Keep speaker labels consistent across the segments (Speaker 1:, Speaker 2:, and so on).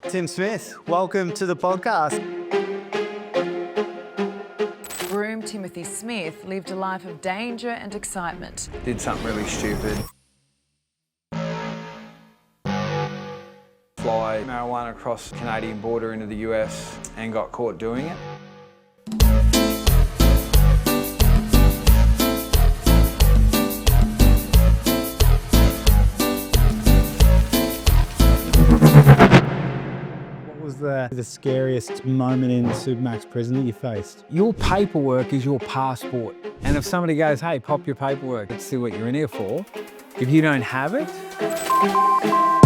Speaker 1: Tim Smith, welcome to the podcast.
Speaker 2: Groom Timothy Smith lived a life of danger and excitement.
Speaker 3: Did something really stupid. Fly marijuana across the Canadian border into the US and got caught doing it.
Speaker 1: What was the scariest moment in Supermax prison that you faced?
Speaker 3: Your paperwork is your passport. And if somebody goes, hey, pop your paperwork, let's see what you're in here for. If you don't have it,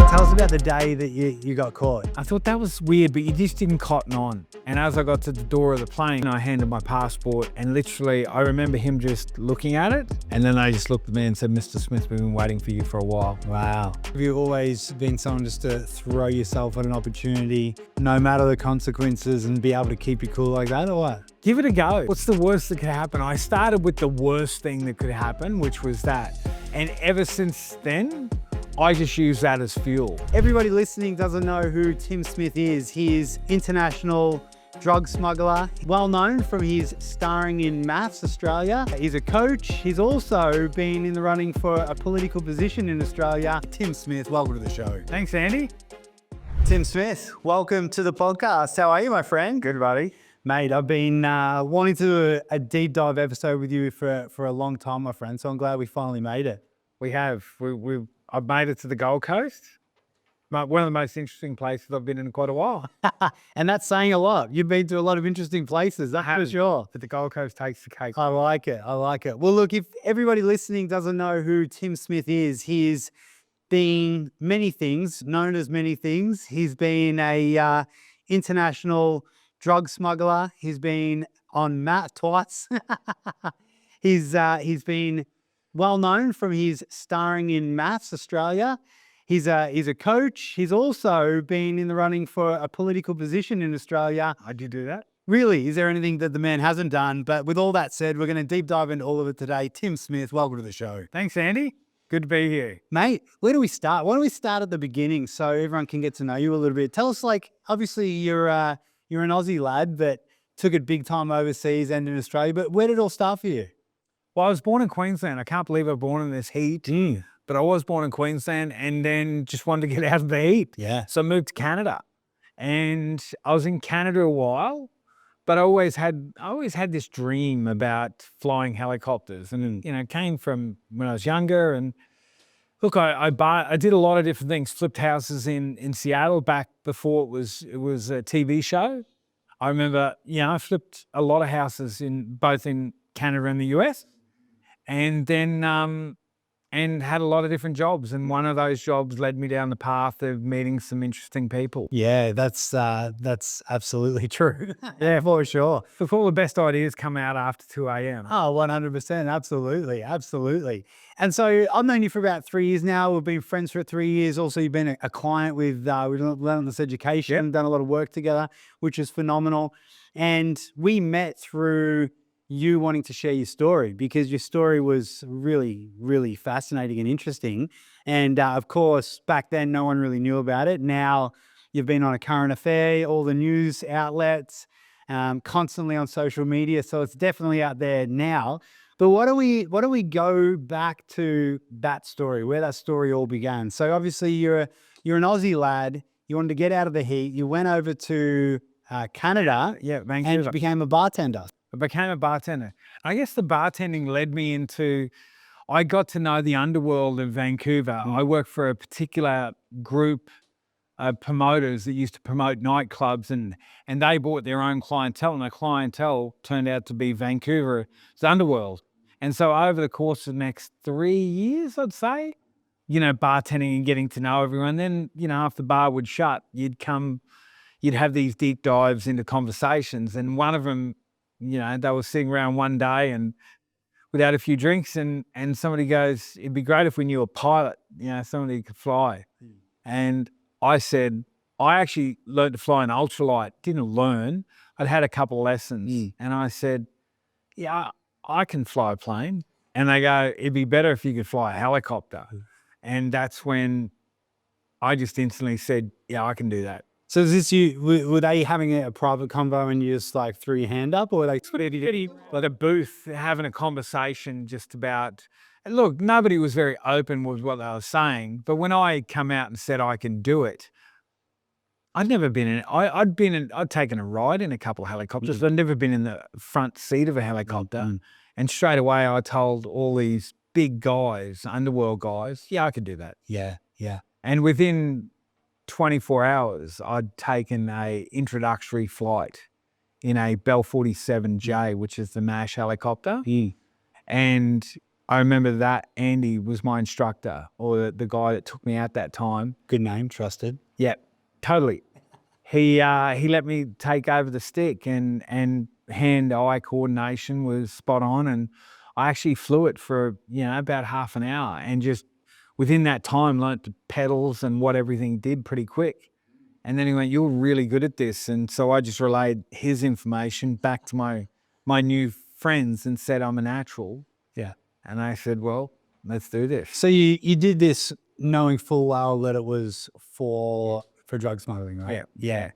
Speaker 1: Tell us about the day that you got caught.
Speaker 3: I thought that was weird, but you just didn't cotton on. And as I got to the door of the plane, I handed my passport and literally I remember him just looking at it. And then they just looked at me and said, Mr. Smith, we've been waiting for you for a while.
Speaker 1: Wow. Have you always been someone just to throw yourself at an opportunity, no matter the consequences, and be able to keep your cool like that, or what?
Speaker 3: Give it a go. What's the worst that could happen? I started with the worst thing that could happen, which was that. And ever since then, I just use that as fuel.
Speaker 1: Everybody listening doesn't know who Tim Smith is. He is international drug smuggler, well known from his starring in MAFS Australia. He's a coach. He's also been in the running for a political position in Australia. Tim Smith, welcome to the show.
Speaker 3: Thanks, Andy.
Speaker 1: Tim Smith, welcome to the podcast. How are you, my friend?
Speaker 3: Good, buddy.
Speaker 1: Mate, I've been wanting to do a deep dive episode with you for a long time, my friend. So I'm glad we finally made it.
Speaker 3: We have. I've made it to the Gold Coast. One of the most interesting places I've been in quite a while.
Speaker 1: And that's saying a lot. You've been to a lot of interesting places, that's for sure.
Speaker 3: But the Gold Coast takes the cake.
Speaker 1: I like it. I like it. Well, look, if everybody listening doesn't know who Tim Smith is, he is being many things, known as many things. He's been a international drug smuggler. He's been on MAT twice. He's been well known from his starring in MAFS Australia. He's a coach. He's also been in the running for a political position in Australia.
Speaker 3: I did do that.
Speaker 1: Really? Is there anything that the man hasn't done? But with all that said, we're going to deep dive into all of it today. Tim Smith, welcome to the show.
Speaker 3: Thanks, Andy. Good to be here.
Speaker 1: Mate, where do we start? Why don't we start at the beginning so everyone can get to know you a little bit? Tell us, obviously you're an Aussie lad that took it big time overseas and in Australia, but where did it all start for you?
Speaker 3: Well, I was born in Queensland. I can't believe I was born in this heat. But I was born in Queensland and then just wanted to get out of the heat.
Speaker 1: Yeah.
Speaker 3: So I moved to Canada. And I was in Canada a while, but I always had this dream about flying helicopters. And, it came from when I was younger. And look, I did a lot of different things. Flipped houses in Seattle back before it was a TV show. I remember, I flipped a lot of houses both in Canada and the US. And then and had a lot of different jobs, and one of those jobs led me down the path of meeting some interesting people.
Speaker 1: Yeah, that's absolutely true. Yeah, for sure.
Speaker 3: Look, all the best ideas come out after 2 a.m.
Speaker 1: Oh, 100%. Absolutely. Absolutely. And so I've known you for about 3 years now. We've been friends for 3 years. Also, you've been a client with Relentless Education,
Speaker 3: Yep.
Speaker 1: Done a lot of work together, which is phenomenal. And we met through you wanting to share your story because your story was really, really fascinating and interesting. And of course, back then, no one really knew about it. Now you've been on A Current Affair, all the news outlets, constantly on social media. So it's definitely out there now. But why don't we go back to that story, where that story all began? So obviously you're an Aussie lad. You wanted to get out of the heat. You went over to Canada,
Speaker 3: Vancouver.
Speaker 1: and became a bartender.
Speaker 3: I became a bartender. I guess the bartending led me into, I got to know the underworld of Vancouver. I worked for a particular group of promoters that used to promote nightclubs, and they bought their own clientele, and the clientele turned out to be Vancouver's underworld. And so over the course of the next 3 years, I'd say, bartending and getting to know everyone. Then, if the bar would shut, you'd have these deep dives into conversations. And one of them, they were sitting around one day and without a few drinks, and somebody goes, it'd be great if we knew a pilot, somebody who could fly. And I said, I actually learned to fly an ultralight. Didn't learn. I'd had a couple of lessons. And I said, yeah, I can fly a plane. And they go, it'd be better if you could fly a helicopter. And that's when I just instantly said, yeah, I can do that.
Speaker 1: So is this you? Were they having a private convo and you just like threw your hand up, or like?
Speaker 3: Like a booth having a conversation just about, and look, nobody was very open with what they were saying, but when I come out and said I can do it, I'd never been in, I'd taken a ride in a couple of helicopters, but I'd never been in the front seat of a helicopter. And straight away I told all these big guys, underworld guys, yeah, I could do that.
Speaker 1: Yeah, yeah.
Speaker 3: And within 24 hours, I'd taken a introductory flight in a Bell 47J, which is the MASH helicopter. And I remember that Andy was my instructor, or the guy that took me out that time.
Speaker 1: Good name, trusted.
Speaker 3: Yeah, totally. He let me take over the stick, and hand-eye coordination was spot on, and I actually flew it for about half an hour, and just within that time learnt the pedals and what everything did pretty quick. And then he went, "You're really good at this," and so I just relayed his information back to my new friends and said, "I'm a natural."
Speaker 1: Yeah.
Speaker 3: And I said, "Well, let's do this."
Speaker 1: So you did this knowing full well that it was for drug smuggling, right? Yeah.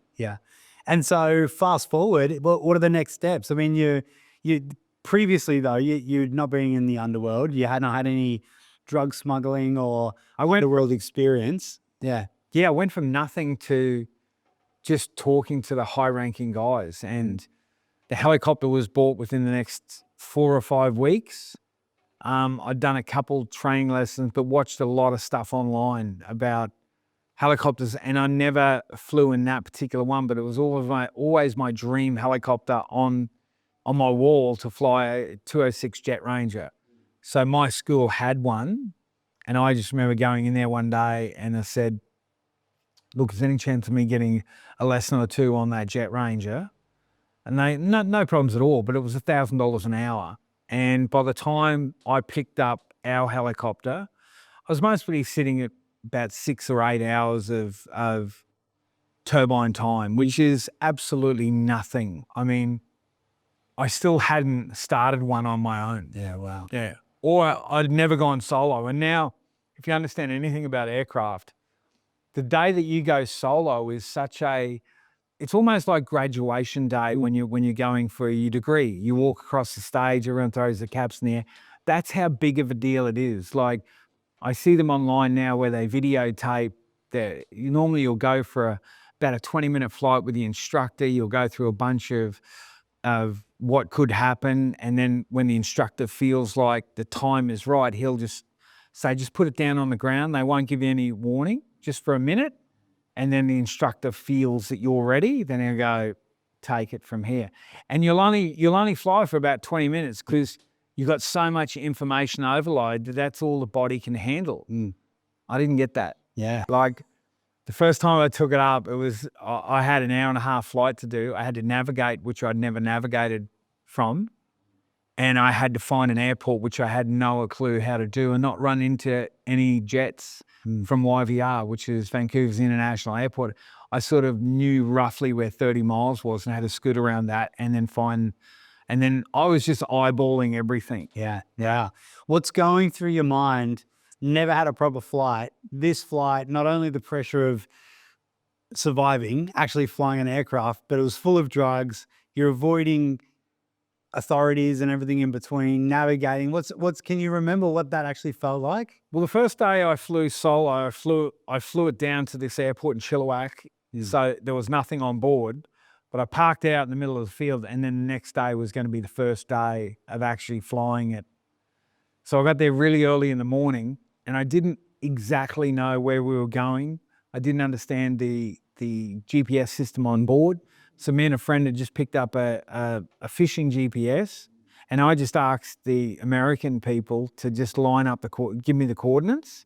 Speaker 1: And so fast forward, what are the next steps? I mean, you previously though, you not being in the underworld, you hadn't had any drug smuggling or underworld experience. Yeah.
Speaker 3: Yeah, I went from nothing to just talking to the high-ranking guys, and the helicopter was bought within the next 4 or 5 weeks. I'd done a couple training lessons, but watched a lot of stuff online about helicopters, and I never flew in that particular one, but it was always my dream helicopter on my wall to fly a 206 Jet Ranger. So my school had one, and I just remember going in there one day and I said, "Look, is there any chance of me getting a lesson or two on that Jet Ranger?" And they, no problems at all, but it was $1,000 an hour. And by the time I picked up our helicopter, I was mostly sitting at about 6 or 8 hours of turbine time, which is absolutely nothing. I mean, I still hadn't started one on my own.
Speaker 1: Yeah, wow.
Speaker 3: Yeah. Or I'd never gone solo. And now, if you understand anything about aircraft, the day that you go solo is it's almost like graduation day when you're going for your degree. You walk across the stage, everyone throws the caps in the air. That's how big of a deal it is. Like, I see them online now where they videotape that you'll go for about a 20-minute flight with the instructor. You'll go through a bunch of what could happen. And then when the instructor feels like the time is right, he'll just say, just put it down on the ground. They won't give you any warning, just for a minute. And then the instructor feels that you're ready. Then he'll go, take it from here. And you'll only fly for about 20 minutes because you've got so much information overload that's all the body can handle. I didn't get that.
Speaker 1: Yeah.
Speaker 3: Like, the first time I took it up, I had an hour and a half flight to do. I had to navigate, which I'd never navigated from. And I had to find an airport, which I had no clue how to do, and not run into any jets from YVR, which is Vancouver's International Airport. I sort of knew roughly where 30 miles was and had to scoot around that and then I was just eyeballing everything.
Speaker 1: Yeah. What's going through your mind? Never had a proper flight. This flight, not only the pressure of surviving, actually flying an aircraft, but it was full of drugs. You're avoiding authorities and everything in between, navigating. Can you remember what that actually felt like?
Speaker 3: Well, the first day I flew solo, I flew it down to this airport in Chilliwack. So there was nothing on board, but I parked out in the middle of the field, and then the next day was going to be the first day of actually flying it. So I got there really early in the morning, and I didn't exactly know where we were going. I didn't understand the GPS system on board. So me and a friend had just picked up a fishing GPS, and I just asked the American people to just line up give me the coordinates.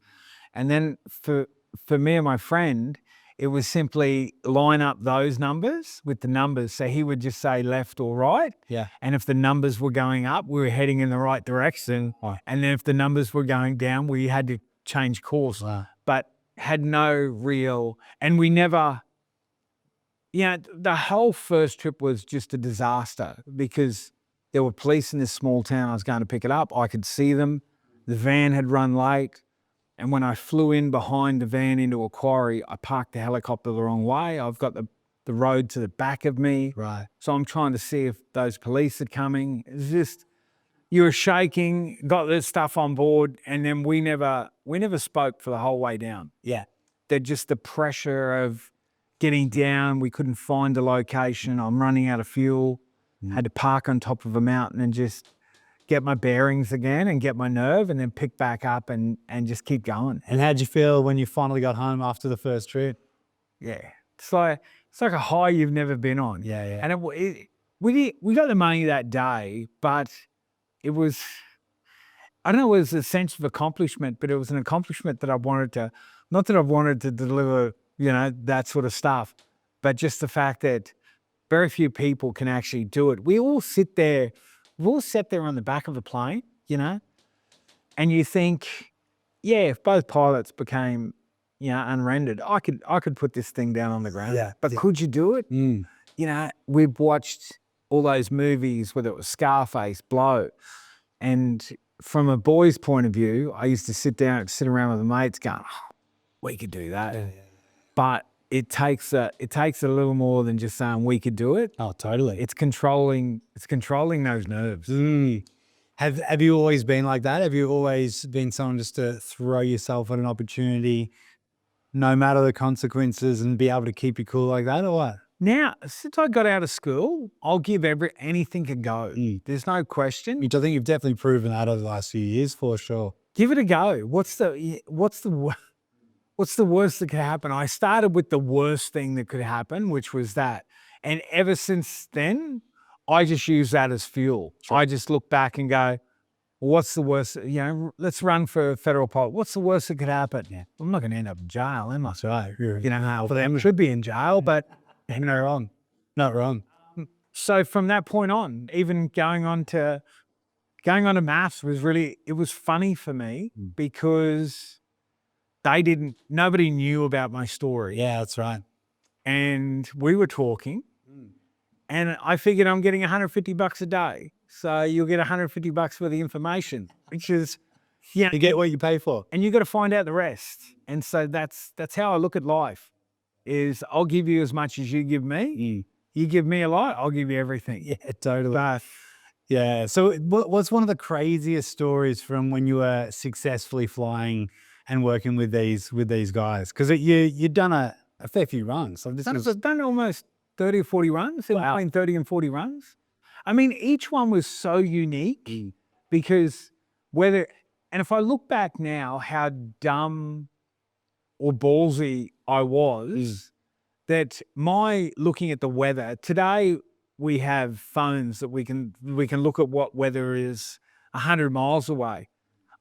Speaker 3: And then for me and my friend, it was simply line up those numbers with the numbers. So he would just say left or right.
Speaker 1: Yeah.
Speaker 3: And if the numbers were going up, we were heading in the right direction.
Speaker 1: Right.
Speaker 3: And then if the numbers were going down, we had to change course.
Speaker 1: Wow.
Speaker 3: But had no real, and we never, the whole first trip was just a disaster because there were police in this small town. I was going to pick it up. I could see them. The van had run late. And when I flew in behind the van into a quarry, I parked the helicopter the wrong way. I've got the road to the back of me.
Speaker 1: Right.
Speaker 3: So I'm trying to see if those police are coming. It's just, you were shaking, got this stuff on board, and then we never spoke for the whole way down.
Speaker 1: Yeah.
Speaker 3: That just the pressure of getting down, we couldn't find a location. I'm running out of fuel. Had to park on top of a mountain and just get my bearings again and get my nerve and then pick back up and just keep going.
Speaker 1: And how'd you feel when you finally got home after the first trip?
Speaker 3: Yeah. It's like a high you've never been on.
Speaker 1: Yeah, yeah.
Speaker 3: And we got the money that day, but it was, I don't know, it was a sense of accomplishment, but it was an accomplishment that I wanted to, not that I wanted to deliver, you know, that sort of stuff, but just the fact that very few people can actually do it. We all sat there on the back of the plane, you know, and you think, yeah, if both pilots became, you know, unrendered, I could put this thing down on the ground.
Speaker 1: Yeah.
Speaker 3: But could you do it? You know, we've watched all those movies, whether it was Scarface, Blow, and from a boy's point of view, I used to sit around with the mates going, oh, we could do that.
Speaker 1: Yeah.
Speaker 3: But it takes a little more than just saying we could do it.
Speaker 1: Oh, totally.
Speaker 3: It's controlling those nerves.
Speaker 1: Have you always been like that? Have you always been someone just to throw yourself at an opportunity, no matter the consequences, and be able to keep you cool like that, or what?
Speaker 3: Now, since I got out of school, I'll give anything a go. There's no question.
Speaker 1: Which I think you've definitely proven that over the last few years, for sure.
Speaker 3: Give it a go. What's the worst that could happen? I started with the worst thing that could happen, which was that. And ever since then, I just use that as fuel. Sure. I just look back and go, what's the worst? You know, let's run for federal politics. What's the worst that could happen? Yeah. I'm not going to end up in jail, am I?
Speaker 1: That's right.
Speaker 3: You know, for them, I should be in jail, but
Speaker 1: you're not wrong. Not wrong.
Speaker 3: So from that point on, even going on to MAFS was funny for me because nobody knew about my story.
Speaker 1: Yeah, that's right.
Speaker 3: And we were talking and I figured I'm getting $150 a day. So you'll get $150 for the information, which is,
Speaker 1: you get what you pay for.
Speaker 3: And you got to find out the rest. And so that's how I look at life is I'll give you as much as you give me. You give me a lot, I'll give you everything.
Speaker 1: Yeah, totally. Yeah. So what's one of the craziest stories from when you were successfully flying and working with these guys? Because you'd done a fair few runs. So
Speaker 3: I've done almost 30 or 40 runs, between 30 and 40 runs. I mean, each one was so unique because and if I look back now, how dumb or ballsy I was, that my looking at the weather, today we have phones that we can look at what weather is 100 miles away.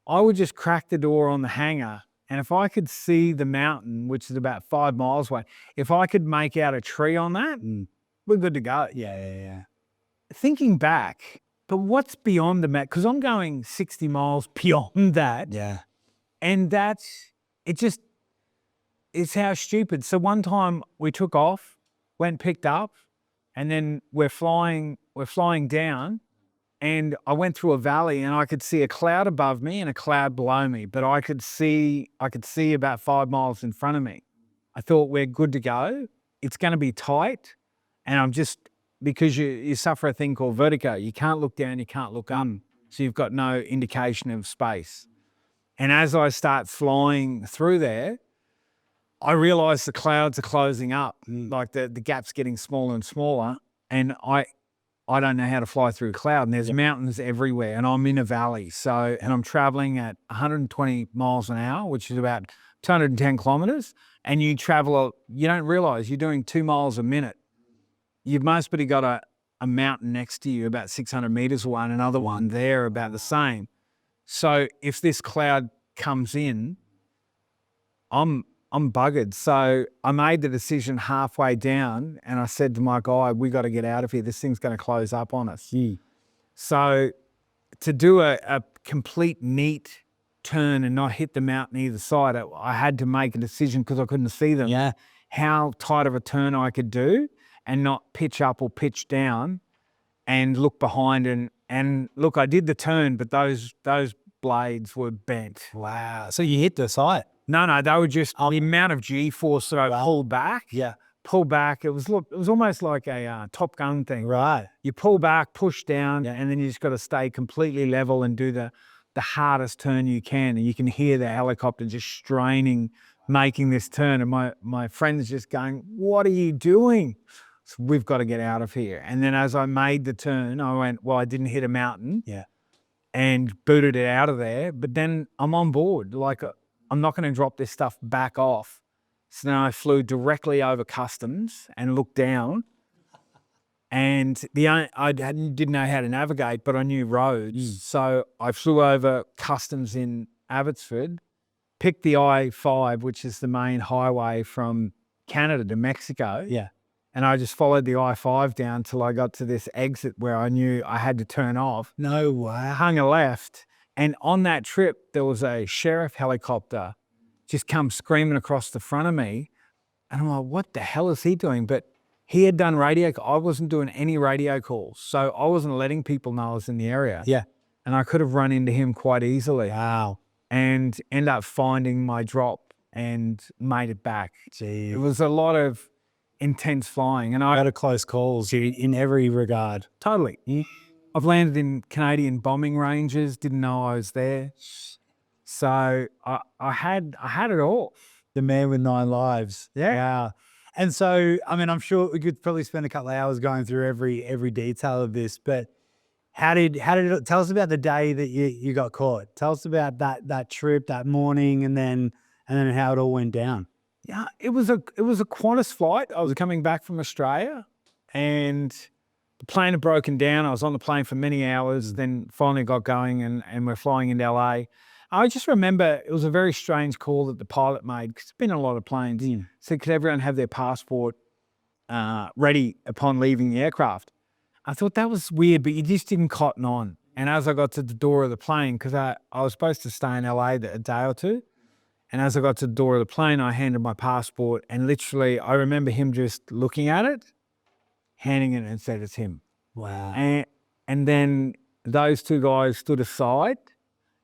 Speaker 3: I would just crack the door on the hangar, and if I could see the mountain, which is about 5 miles away, if I could make out a tree on that, we're good to go.
Speaker 1: Yeah.
Speaker 3: Thinking back, but what's beyond the map? Because I'm going 60 miles beyond that.
Speaker 1: Yeah.
Speaker 3: And it's how stupid. So one time we took off, went picked up, and then we're flying down, and I went through a valley and I could see a cloud above me and a cloud below me, but I could see about 5 miles in front of me. I thought we're good to go. It's going to be tight. And because you suffer a thing called vertigo, you can't look down, you can't look up. So you've got no indication of space. And as I start flying through there, I realize the clouds are closing up, like the gap's getting smaller and smaller. And I don't know how to fly through a cloud, and there's mountains everywhere, and I'm in a valley. So, and I'm traveling at 120 miles an hour, which is about 210 kilometers. And you don't realize you're doing 2 miles a minute. You've mostly got a mountain next to you about 600 meters away and another one there about the same. So if this cloud comes in, I'm buggered. So I made the decision halfway down and I said to my guy, we got to get out of here. This thing's going to close up on us. So to do a complete neat turn and not hit the mountain either side, I had to make a decision because I couldn't see them.
Speaker 1: Yeah.
Speaker 3: How tight of a turn I could do and not pitch up or pitch down and look behind and look, I did the turn, but those blades were bent.
Speaker 1: Wow. So you hit the site.
Speaker 3: No, they were just the amount of G-force that I pulled back.
Speaker 1: Yeah.
Speaker 3: Pull back. It was almost like a Top Gun thing.
Speaker 1: Right.
Speaker 3: You pull back, push down, and then you just got to stay completely level and do the hardest turn you can. And you can hear the helicopter just straining, making this turn. And my friend's just going, "What are you doing?" So we've got to get out of here. And then as I made the turn, I went, well, I didn't hit a mountain.
Speaker 1: Yeah.
Speaker 3: And booted it out of there. But then I'm on board. Like, I'm not going to drop this stuff back off. So then I flew directly over customs and looked down. And I didn't know how to navigate, but I knew roads. So I flew over customs in Abbotsford, picked the I-5, which is the main highway from Canada to Mexico.
Speaker 1: Yeah.
Speaker 3: And I just followed the I-5 down till I got to this exit where I knew I had to turn off.
Speaker 1: No way.
Speaker 3: I hung a left. And on that trip, there was a sheriff helicopter just come screaming across the front of me. And I'm like, what the hell is he doing? But he had done radio. I wasn't doing any radio calls. So I wasn't letting people know I was in the area.
Speaker 1: Yeah.
Speaker 3: And I could have run into him quite easily.
Speaker 1: Wow.
Speaker 3: And end up finding my drop and made it back.
Speaker 1: Gee.
Speaker 3: It was a lot of intense flying. And
Speaker 1: Out of close calls in every regard.
Speaker 3: Totally. I've landed in Canadian bombing ranges, didn't know I was there. So I had it all.
Speaker 1: The man with 9 lives.
Speaker 3: Yeah.
Speaker 1: Wow. And so, I mean, I'm sure we could probably spend a couple of hours going through every detail of this, but how did it, tell us about the day that you got caught. Tell us about that trip, that morning, and then how it all went down.
Speaker 3: Yeah, it was a Qantas flight. I was coming back from Australia and the plane had broken down. I was on the plane for many hours, then finally got going and we're flying into LA. I just remember it was a very strange call that the pilot made because there's been a lot of planes. So could everyone have their passport ready upon leaving the aircraft? I thought that was weird, but you just didn't cotton on. And as I got to the door of the plane, because I was supposed to stay in LA a day or two, and as I got to the door of the plane, I handed my passport and literally I remember him just looking at it, handing it and said, "It's him."
Speaker 1: Wow.
Speaker 3: And then those two guys stood aside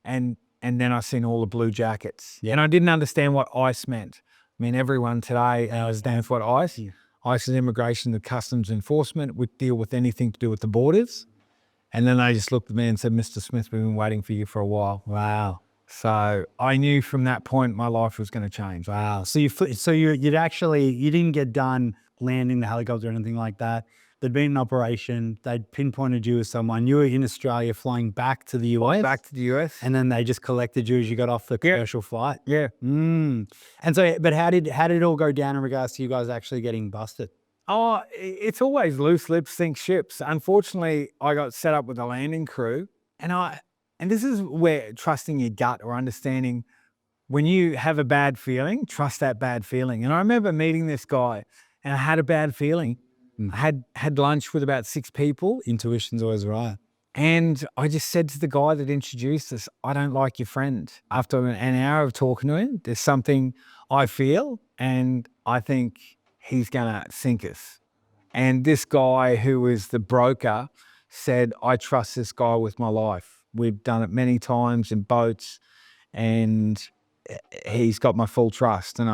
Speaker 3: and then I seen all the blue jackets.
Speaker 1: Yeah.
Speaker 3: And I didn't understand what ICE meant. I mean, everyone today understands what ICE.
Speaker 1: Yeah.
Speaker 3: ICE is Immigration and Customs Enforcement. We deal with anything to do with the borders. And then they just looked at me and said, "Mr. Smith, we've been waiting for you for a while."
Speaker 1: Wow.
Speaker 3: So I knew from that point my life was going to change.
Speaker 1: Wow. So you didn't get done landing the helicopter or anything like that. There'd been an operation. They'd pinpointed you as someone. You were in Australia flying back to the US.
Speaker 3: Back to the US.
Speaker 1: And then they just collected you as you got off the commercial flight.
Speaker 3: Yeah.
Speaker 1: And so, but how did it all go down in regards to you guys actually getting busted?
Speaker 3: Oh, it's always loose lips sink ships. Unfortunately, I got set up with a landing crew and this is where trusting your gut or understanding when you have a bad feeling, trust that bad feeling. And I remember meeting this guy and I had a bad feeling. I had lunch with about 6 people.
Speaker 1: Intuition's always right.
Speaker 3: And I just said to the guy that introduced us, "I don't like your friend." After an hour of talking to him, there's something I feel and I think he's going to sink us. And this guy who was the broker said, "I trust this guy with my life. We've done it many times in boats and he's got my full trust." And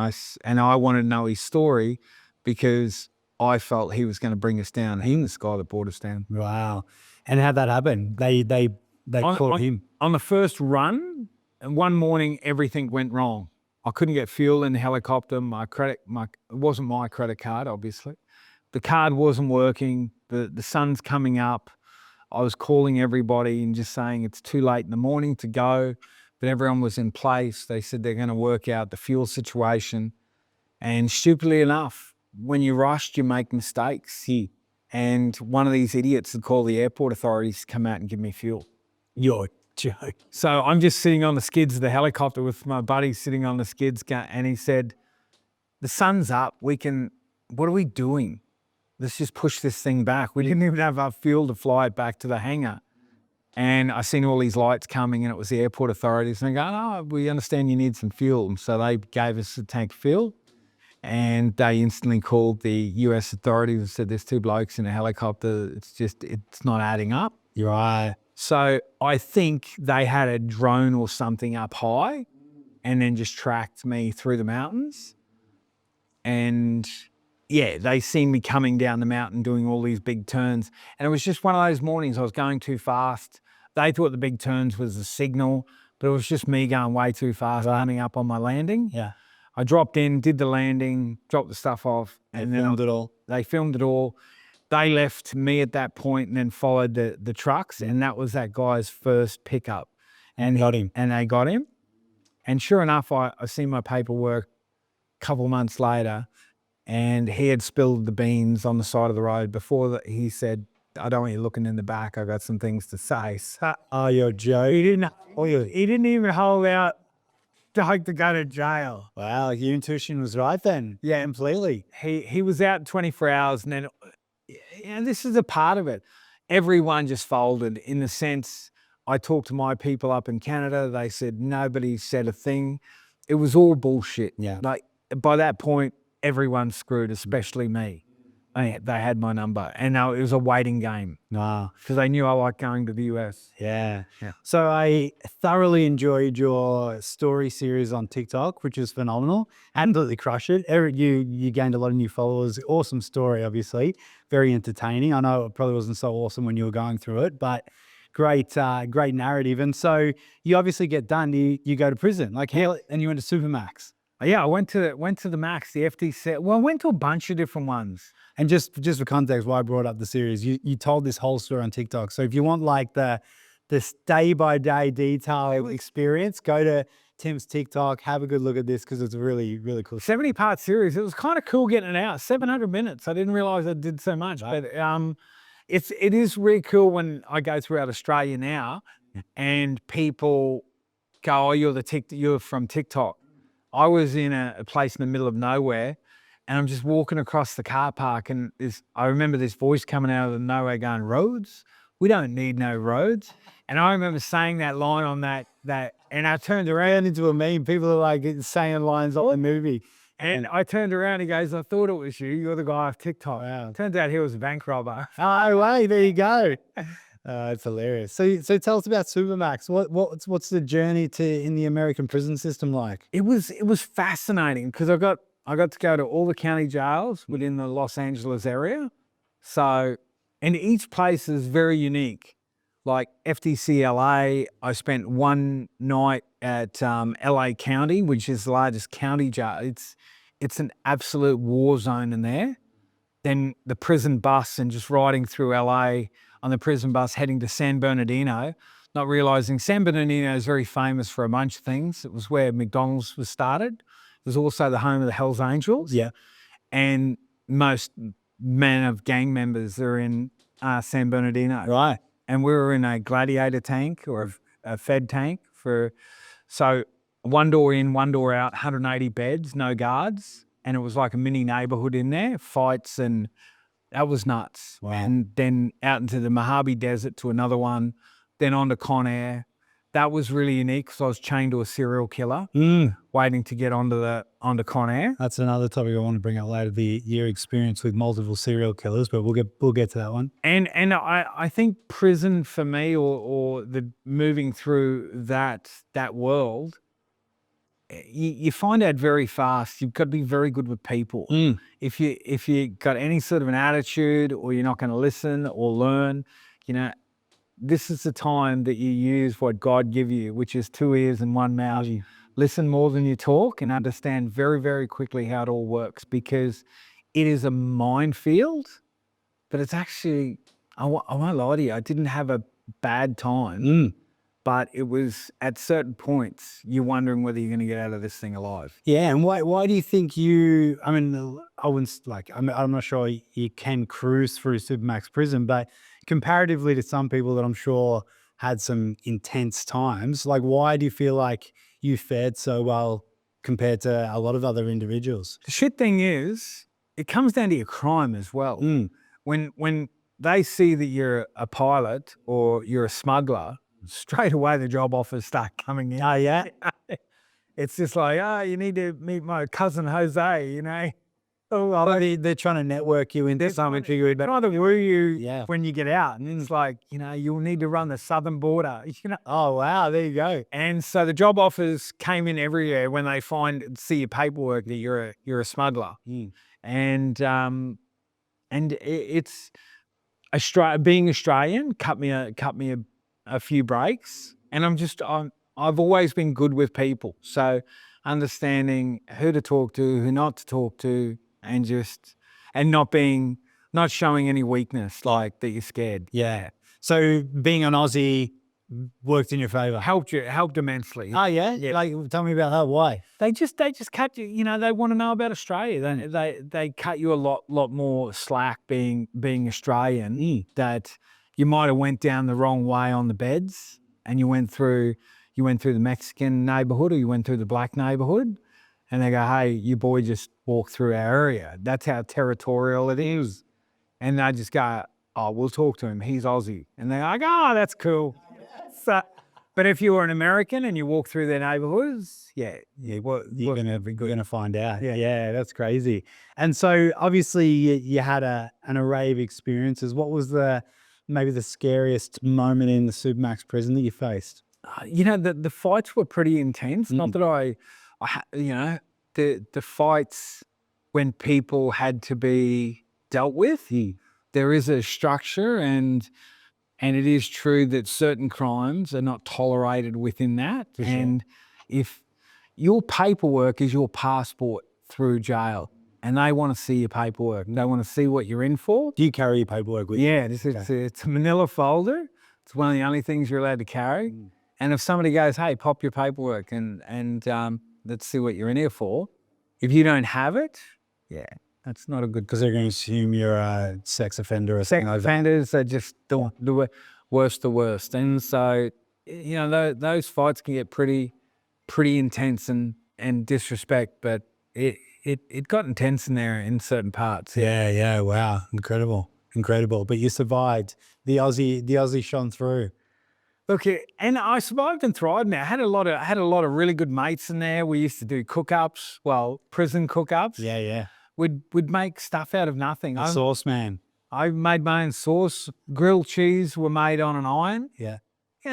Speaker 3: I wanted to know his story because I felt he was going to bring us down. He was the guy that brought us down.
Speaker 1: Wow. And how'd that happen? They caught him.
Speaker 3: On the first run, and one morning, everything went wrong. I couldn't get fuel in the helicopter. It wasn't my credit card, obviously. The card wasn't working. The sun's coming up. I was calling everybody and just saying it's too late in the morning to go, but everyone was in place. They said they're going to work out the fuel situation. And stupidly enough, when you're rushed, you make mistakes. And one of these idiots would call the airport authorities to come out and give me fuel.
Speaker 1: You're joking.
Speaker 3: So I'm just sitting on the skids of the helicopter with my buddy sitting on the skids, and he said, "The sun's up. What are we doing? Let's just push this thing back." We didn't even have our fuel to fly it back to the hangar. And I seen all these lights coming and it was the airport authorities. And they go, "Oh, we understand you need some fuel." And so they gave us a tank of fuel. And they instantly called the US authorities and said, "There's 2 blokes in a helicopter. It's not adding up."
Speaker 1: You're right.
Speaker 3: So I think they had a drone or something up high and then just tracked me through the mountains. And yeah, they seen me coming down the mountain doing all these big turns. And it was just one of those mornings I was going too fast. They thought the big turns was a signal, but it was just me going way too fast, coming up on my landing.
Speaker 1: Yeah.
Speaker 3: I dropped in, did the landing, dropped the stuff off, and then
Speaker 1: Filmed it all.
Speaker 3: they filmed it all. They left me at that point and then followed the trucks, and that was that guy's first pickup. And
Speaker 1: got him.
Speaker 3: And they got him. And sure enough, I seen my paperwork a couple of months later, and he had spilled the beans on the side of the road. Before that, he said, "I don't want you looking in the back. I got some things to say." So,
Speaker 1: Oh, you're joking.
Speaker 3: he didn't even hold out to go to jail.
Speaker 1: Wow, your intuition was right then.
Speaker 3: Yeah,
Speaker 1: Completely.
Speaker 3: He was out 24 hours, and then, this is a part of it. Everyone just folded in the sense, I talked to my people up in Canada. They said nobody said a thing. It was all bullshit.
Speaker 1: Yeah.
Speaker 3: Like by that point, everyone's screwed, especially me. They had my number, and it was a waiting game
Speaker 1: Wow.
Speaker 3: because they knew I liked going to the US.
Speaker 1: Yeah.
Speaker 3: Yeah.
Speaker 1: So I thoroughly enjoyed your story series on TikTok, which is phenomenal. Absolutely crushed it. You gained a lot of new followers. Awesome story, obviously. Very entertaining. I know it probably wasn't so awesome when you were going through it, but great narrative. And so you obviously get done. You go to prison, and you went to Supermax.
Speaker 3: Yeah, I went to the Max, the FTC. Well, I went to a bunch of different ones.
Speaker 1: And just for context, why I brought up the series, you told this whole story on TikTok. So if you want like the day-by-day detail experience, go to Tim's TikTok, have a good look at this because it's a really, really cool.
Speaker 3: 70-part series. It was kind of cool getting it out. 700 minutes. I didn't realize I did so much. But it is really cool when I go throughout Australia now and people go, "Oh, you're from TikTok." I was in a place in the middle of nowhere, and I'm just walking across the car park, and I remember this voice coming out of the nowhere going, "Roads? We don't need no roads." And I remember saying that line on that, and I turned around into a meme. People are like saying lines on the movie. And I turned around, he goes, "I thought it was you. You're the guy off TikTok."
Speaker 1: Wow.
Speaker 3: Turns out he was a bank robber.
Speaker 1: Oh, way, there you go. It's hilarious. So tell us about Supermax. What's the journey in the American prison system like?
Speaker 3: It was fascinating because I got to go to all the county jails within the Los Angeles area. So, and each place is very unique. Like FTC LA, I spent one night at LA County, which is the largest county jail. It's an absolute war zone in there. Then the prison bus and just riding through LA on the prison bus heading to San Bernardino, not realizing San Bernardino is very famous for a bunch of things. It was where McDonald's was started. It was also the home of the Hells Angels.
Speaker 1: Yeah.
Speaker 3: And most men of gang members are in San Bernardino.
Speaker 1: Right.
Speaker 3: And we were in a gladiator tank or a fed tank so one door in, one door out, 180 beds, no guards. And it was like a mini neighborhood in there, fights, and that was nuts.
Speaker 1: Wow.
Speaker 3: And then out into the Mojave Desert to another one, then on to Con Air. That was really unique because I was chained to a serial killer, waiting to get onto Con Air.
Speaker 1: That's another topic I want to bring up later, your experience with multiple serial killers, but we'll get to that one.
Speaker 3: And I think prison for me or the moving through that world, you find out very fast you've got to be very good with people. If you got any sort of an attitude or you're not going to listen or learn, this is the time that you use what God give you, which is 2 ears and 1 mouth. Listen more than you talk and understand very, very quickly how it all works, because it is a minefield, but it's actually, I won't lie to you, I didn't have a bad time. But it was at certain points, you're wondering whether you're going to get out of this thing alive.
Speaker 1: Yeah, and why do you think I'm not sure you can cruise through Supermax prison, but comparatively to some people that I'm sure had some intense times, like why do you feel like you fared so well compared to a lot of other individuals?
Speaker 3: The shit thing is, it comes down to your crime as well. When they see that you're a pilot or you're a smuggler, straight away the job offers start coming in.
Speaker 1: Oh, yeah?
Speaker 3: It's just like, you need to meet my cousin Jose,
Speaker 1: Oh, well, they're trying to network you into something for you.
Speaker 3: Trying to woo you
Speaker 1: Yeah.
Speaker 3: when you get out. And it's like, you'll need to run the southern border,
Speaker 1: Oh, wow. There you go.
Speaker 3: And so the job offers came in everywhere when they see your paperwork that you're a smuggler. And it's being Australian cut me a few breaks, and I've always been good with people, so understanding who to talk to, who not to talk to, and not showing any weakness like that you're scared.
Speaker 1: Yeah. So being an Aussie worked in your favor.
Speaker 3: Helped immensely.
Speaker 1: Oh, yeah?
Speaker 3: Yeah.
Speaker 1: Like, tell me about that. Why?
Speaker 3: They just cut you. They want to know about Australia. They cut you a lot more slack being Australian. That you might have went down the wrong way on the beds, and you went through the Mexican neighborhood, or you went through the black neighborhood, and they go, "Hey, your boy just walked through our area." That's how territorial it is, and they just go, "Oh, we'll talk to him. He's Aussie," and they're like, "Oh, that's cool." So, but if you were an American and you walk through their neighborhoods, yeah,
Speaker 1: you're gonna find out. Yeah, that's crazy. And so obviously you had an array of experiences. What was maybe the scariest moment in the Supermax prison that you faced?
Speaker 3: The fights were pretty intense. Not that the fights when people had to be dealt with. There is a structure, and it is true that certain crimes are not tolerated within that.
Speaker 1: For sure.
Speaker 3: And if your paperwork is your passport through jail, and they want to see your paperwork, and they want to see what you're in for.
Speaker 1: Do you carry your paperwork with you?
Speaker 3: Yeah, it's a manila folder. It's one of the only things you're allowed to carry. And if somebody goes, "Hey, pop your paperwork and let's see what you're in here for," if you don't have it, yeah, that's not a good.
Speaker 1: Because they're going to assume you're a sex offender or something like that.
Speaker 3: Offenders are just the worst. And so, those fights can get pretty intense and disrespect, but it got intense in there in certain parts.
Speaker 1: Yeah. Wow. Incredible. But you survived. The Aussie shone through.
Speaker 3: Look, and I survived and thrived. Now I had a lot of really good mates in there. We used to do cook-ups, prison cook-ups.
Speaker 1: Yeah.
Speaker 3: We'd make stuff out of nothing.
Speaker 1: Sauce man.
Speaker 3: I made my own sauce. Grilled cheese were made on an iron.
Speaker 1: Yeah.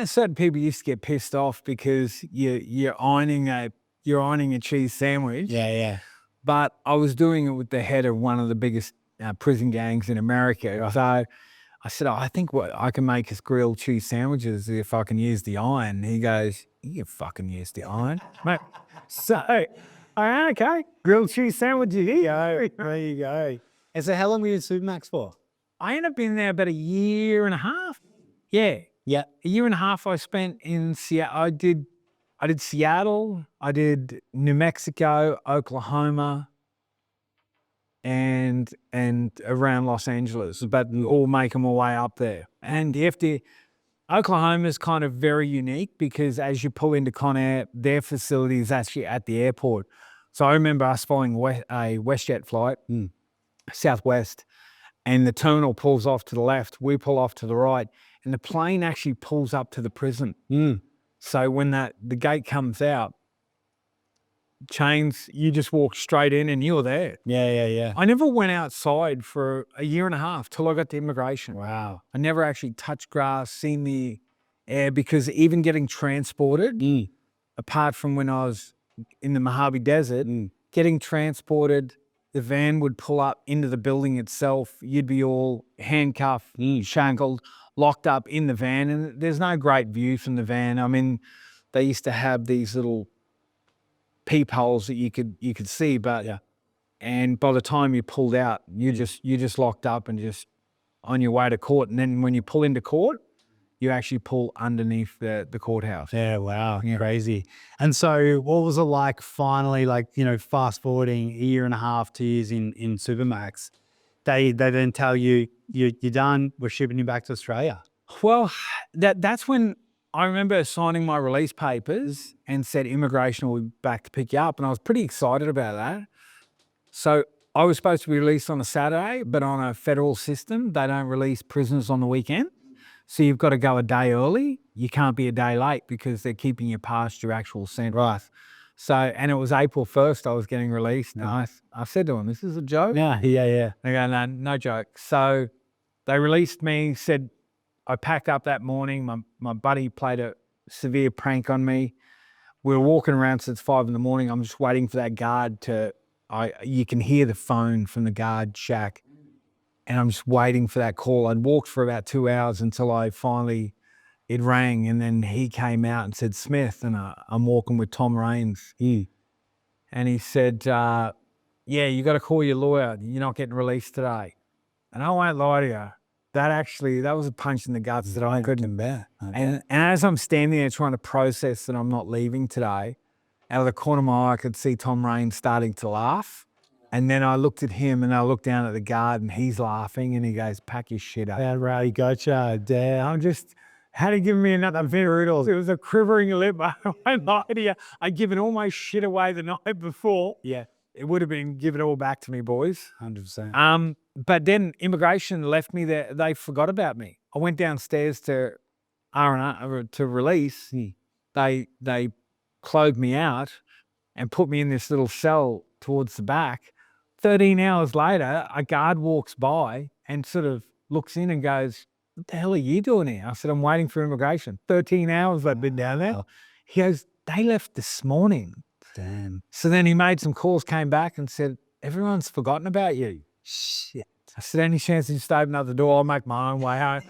Speaker 3: Certain people used to get pissed off because you're ironing a cheese sandwich.
Speaker 1: Yeah.
Speaker 3: But I was doing it with the head of one of the biggest prison gangs in America.
Speaker 1: Right.
Speaker 3: So I said, I think what I can make is grilled cheese sandwiches if I can use the iron. He goes, "You can fucking use the iron." Mate. So, okay, grilled cheese sandwiches.
Speaker 1: There you go. And so how long were you in Supermax for?
Speaker 3: I ended up being there about a year and a half. Yeah.
Speaker 1: Yeah.
Speaker 3: A year and a half I spent in Seattle. I did Seattle, I did New Mexico, Oklahoma, and around Los Angeles, but all making my way up there. And Oklahoma is kind of very unique because as you pull into Conair, their facility is actually at the airport. So I remember us flying a WestJet flight, Southwest, and the terminal pulls off to the left, we pull off to the right, and the plane actually pulls up to the prison. So when the gate comes out, chains, you just walk straight in and you're there.
Speaker 1: Yeah.
Speaker 3: I never went outside for a year and a half till I got to immigration.
Speaker 1: Wow.
Speaker 3: I never actually touched grass, seen the air, because even getting transported, apart from when I was in the Mojave Desert, getting transported, the van would pull up into the building itself. You'd be all handcuffed, shackled, locked up in the van, and there's no great view from the van. I mean, they used to have these little peepholes that you could see, but and by the time you pulled out, you're just locked up and just on your way to court. And then when you pull into court, you actually pull underneath the courthouse.
Speaker 1: Yeah, wow, crazy. And so what was it like finally, fast forwarding a year and a half, 2 years in Supermax, they then tell you, you're done, we're shipping you back to Australia?
Speaker 3: Well, that's when I remember signing my release papers and said immigration will be back to pick you up. And I was pretty excited about that. So I was supposed to be released on a Saturday, but on a federal system, they don't release prisoners on the weekend. So you've got to go a day early. You can't be a day late because they're keeping you past your actual sentence.
Speaker 1: Right.
Speaker 3: So, and it was April 1st I was getting released. And I said to him, "This is a joke?"
Speaker 1: Yeah.
Speaker 3: They go, "No, no joke." So they released me, said I packed up that morning. My buddy played a severe prank on me. We were walking around since 5 a.m. I'm just waiting for that guard you can hear the phone from the guard shack. And I'm just waiting for that call. I'd walked for about 2 hours until it rang. And then he came out and said, "Smith," and I'm walking with Tom Raines. And he said, "Yeah, you got to call your lawyer. You're not getting released today." And I won't lie to you, that was a punch in the guts that I couldn't bear. And as I'm standing there trying to process that I'm not leaving today, out of the corner of my eye, I could see Tom Raines starting to laugh. And then I looked at him and I looked down at the guard and he's laughing and he goes, "Pack your shit up."
Speaker 1: Yeah, right. Gotcha. Damn.
Speaker 3: Had he given me another noodles, it was a quivering lip. I won't lie to you. I'd given all my shit away the night before.
Speaker 1: Yeah.
Speaker 3: It would have been give it all back to me, boys.
Speaker 1: 100%.
Speaker 3: But then immigration left me there. They forgot about me. I went downstairs to R&R to release. They clothed me out and put me in this little cell towards the back. 13 hours later, a guard walks by and sort of looks in and goes, "What the hell are you doing here?" I said, "I'm waiting for immigration." 13 hours I've been down there. He goes, "They left this morning."
Speaker 1: Damn.
Speaker 3: So then he made some calls, came back and said, "Everyone's forgotten about you."
Speaker 1: Shit.
Speaker 3: I said, "Any chance you stay another door? I'll make my own way home."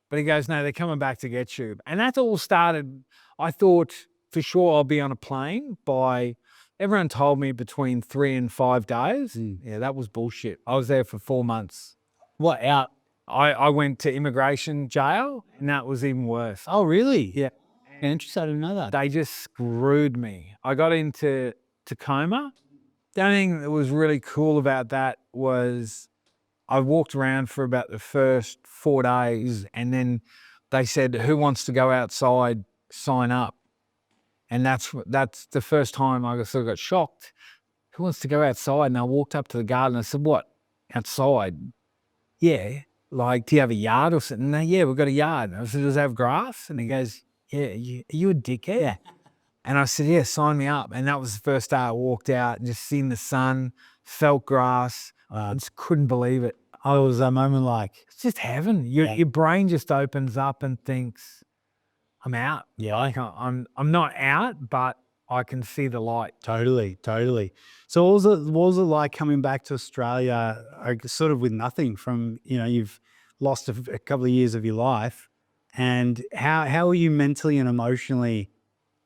Speaker 3: But he goes, "No, they're coming back to get you." And that all started, I thought for sure I'll be on a plane by, everyone told me between 3 and 5 days. Yeah, that was bullshit. I was there for 4 months.
Speaker 1: What, out?
Speaker 3: I went to immigration jail and that was even worse.
Speaker 1: Oh, really?
Speaker 3: Yeah.
Speaker 1: Interesting. I didn't know that.
Speaker 3: They just screwed me. I got into Tacoma. The only thing that was really cool about that was I walked around for about the first 4 days and then they said, "Who wants to go outside, sign up." And that's the first time I sort of got shocked. "Who wants to go outside?" And I walked up to the guard and I said, "What, outside?" "Yeah, like, do you have a yard or something?" "No, yeah, we've got a yard." And I said, "Does it have grass?" And he goes, "Yeah, are you a dickhead?" Yeah. And I said, "Yeah, sign me up." And that was the first day I walked out and just seen the sun, felt grass. I just couldn't believe it.
Speaker 1: Oh, it was a moment like,
Speaker 3: It's just heaven. Your brain just opens up and thinks, "I'm out."
Speaker 1: yeah,
Speaker 3: I'm not out, but I can see the light.
Speaker 1: totally. So what was it like coming back to Australia, sort of with nothing from, you've lost a couple of years of your life, and how are you mentally and emotionally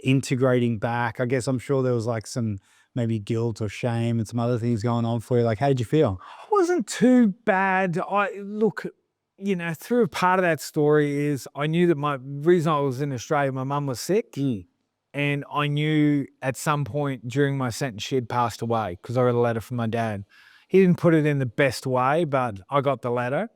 Speaker 1: integrating back? I guess I'm sure there was like some maybe guilt or shame and some other things going on for you. Like, how'd you feel?
Speaker 3: It wasn't too bad. Through a part of that story is I knew that my reason I was in Australia, my mum was sick. And I knew at some point during my sentence she had passed away because I got a letter from my dad. He didn't put it in the best way, but I got the letter.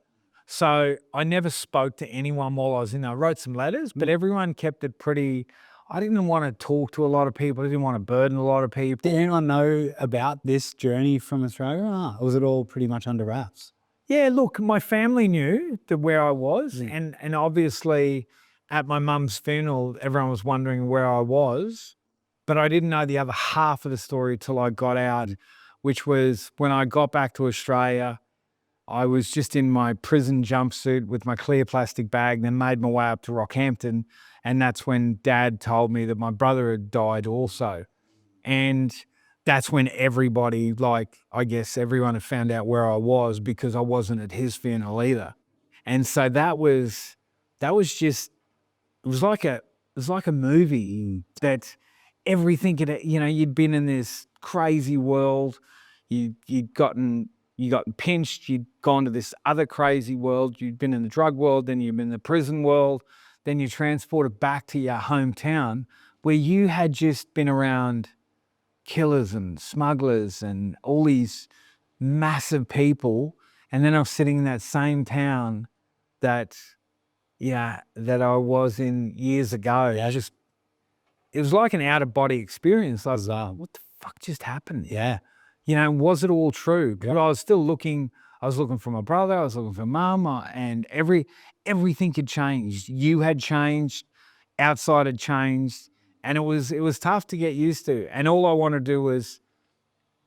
Speaker 3: So I never spoke to anyone while I was in there. I wrote some letters, but everyone kept it pretty. I didn't want to talk to a lot of people. I didn't want to burden a lot of people.
Speaker 1: Did anyone know about this journey from Australia? Or was it all pretty much under wraps?
Speaker 3: Yeah, look, my family knew where I was, and obviously at my mum's funeral, everyone was wondering where I was, but I didn't know the other half of the story till I got out, which was when I got back to Australia, I was just in my prison jumpsuit with my clear plastic bag, then made my way up to Rockhampton, and that's when Dad told me that my brother had died also. And that's when everybody, I guess everyone had found out where I was because I wasn't at his funeral either. And so that was just, it was like a movie that everything you'd been in this crazy world, you'd gotten pinched, you'd gone to this other crazy world, you'd been in the drug world, then you've been in the prison world, then you're transported back to your hometown where you had just been around killers and smugglers and all these massive people. And then I was sitting in that same town that I was in years ago. It was like an out of body experience. I was like, what the fuck just happened?
Speaker 1: Yeah.
Speaker 3: Was it all true? But I was still looking. I was looking for my brother. I was looking for mum, and everything had changed. You had changed. Outside had changed. And it was tough to get used to. And all I wanted to do was,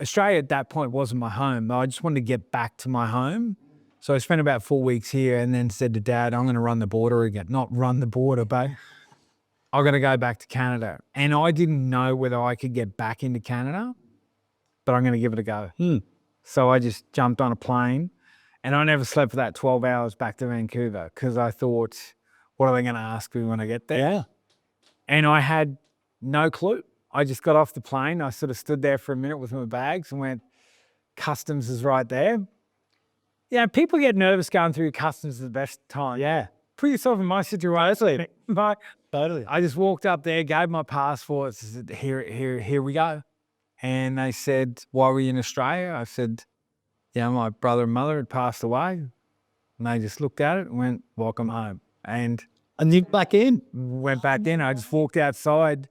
Speaker 3: Australia at that point wasn't my home. I just wanted to get back to my home. So I spent about 4 weeks here and then said to Dad, I'm going to run the border again. Not run the border, but I'm going to go back to Canada. And I didn't know whether I could get back into Canada, but I'm going to give it a go. So I just jumped on a plane and I never slept for that 12 hours back to Vancouver because I thought, what are they going to ask me when I get there?
Speaker 1: Yeah.
Speaker 3: And I had no clue. I just got off the plane. I sort of stood there for a minute with my bags and went, customs is right there. Yeah, people get nervous going through customs at the best time.
Speaker 1: Yeah.
Speaker 3: Put yourself in my situation. But
Speaker 1: Totally.
Speaker 3: I just walked up there, gave my passport, said, here we go. And they said, why were you in Australia? I said, yeah, my brother and mother had passed away. And they just looked at it and went, welcome home. And
Speaker 1: you back in.
Speaker 3: went back in. I just walked outside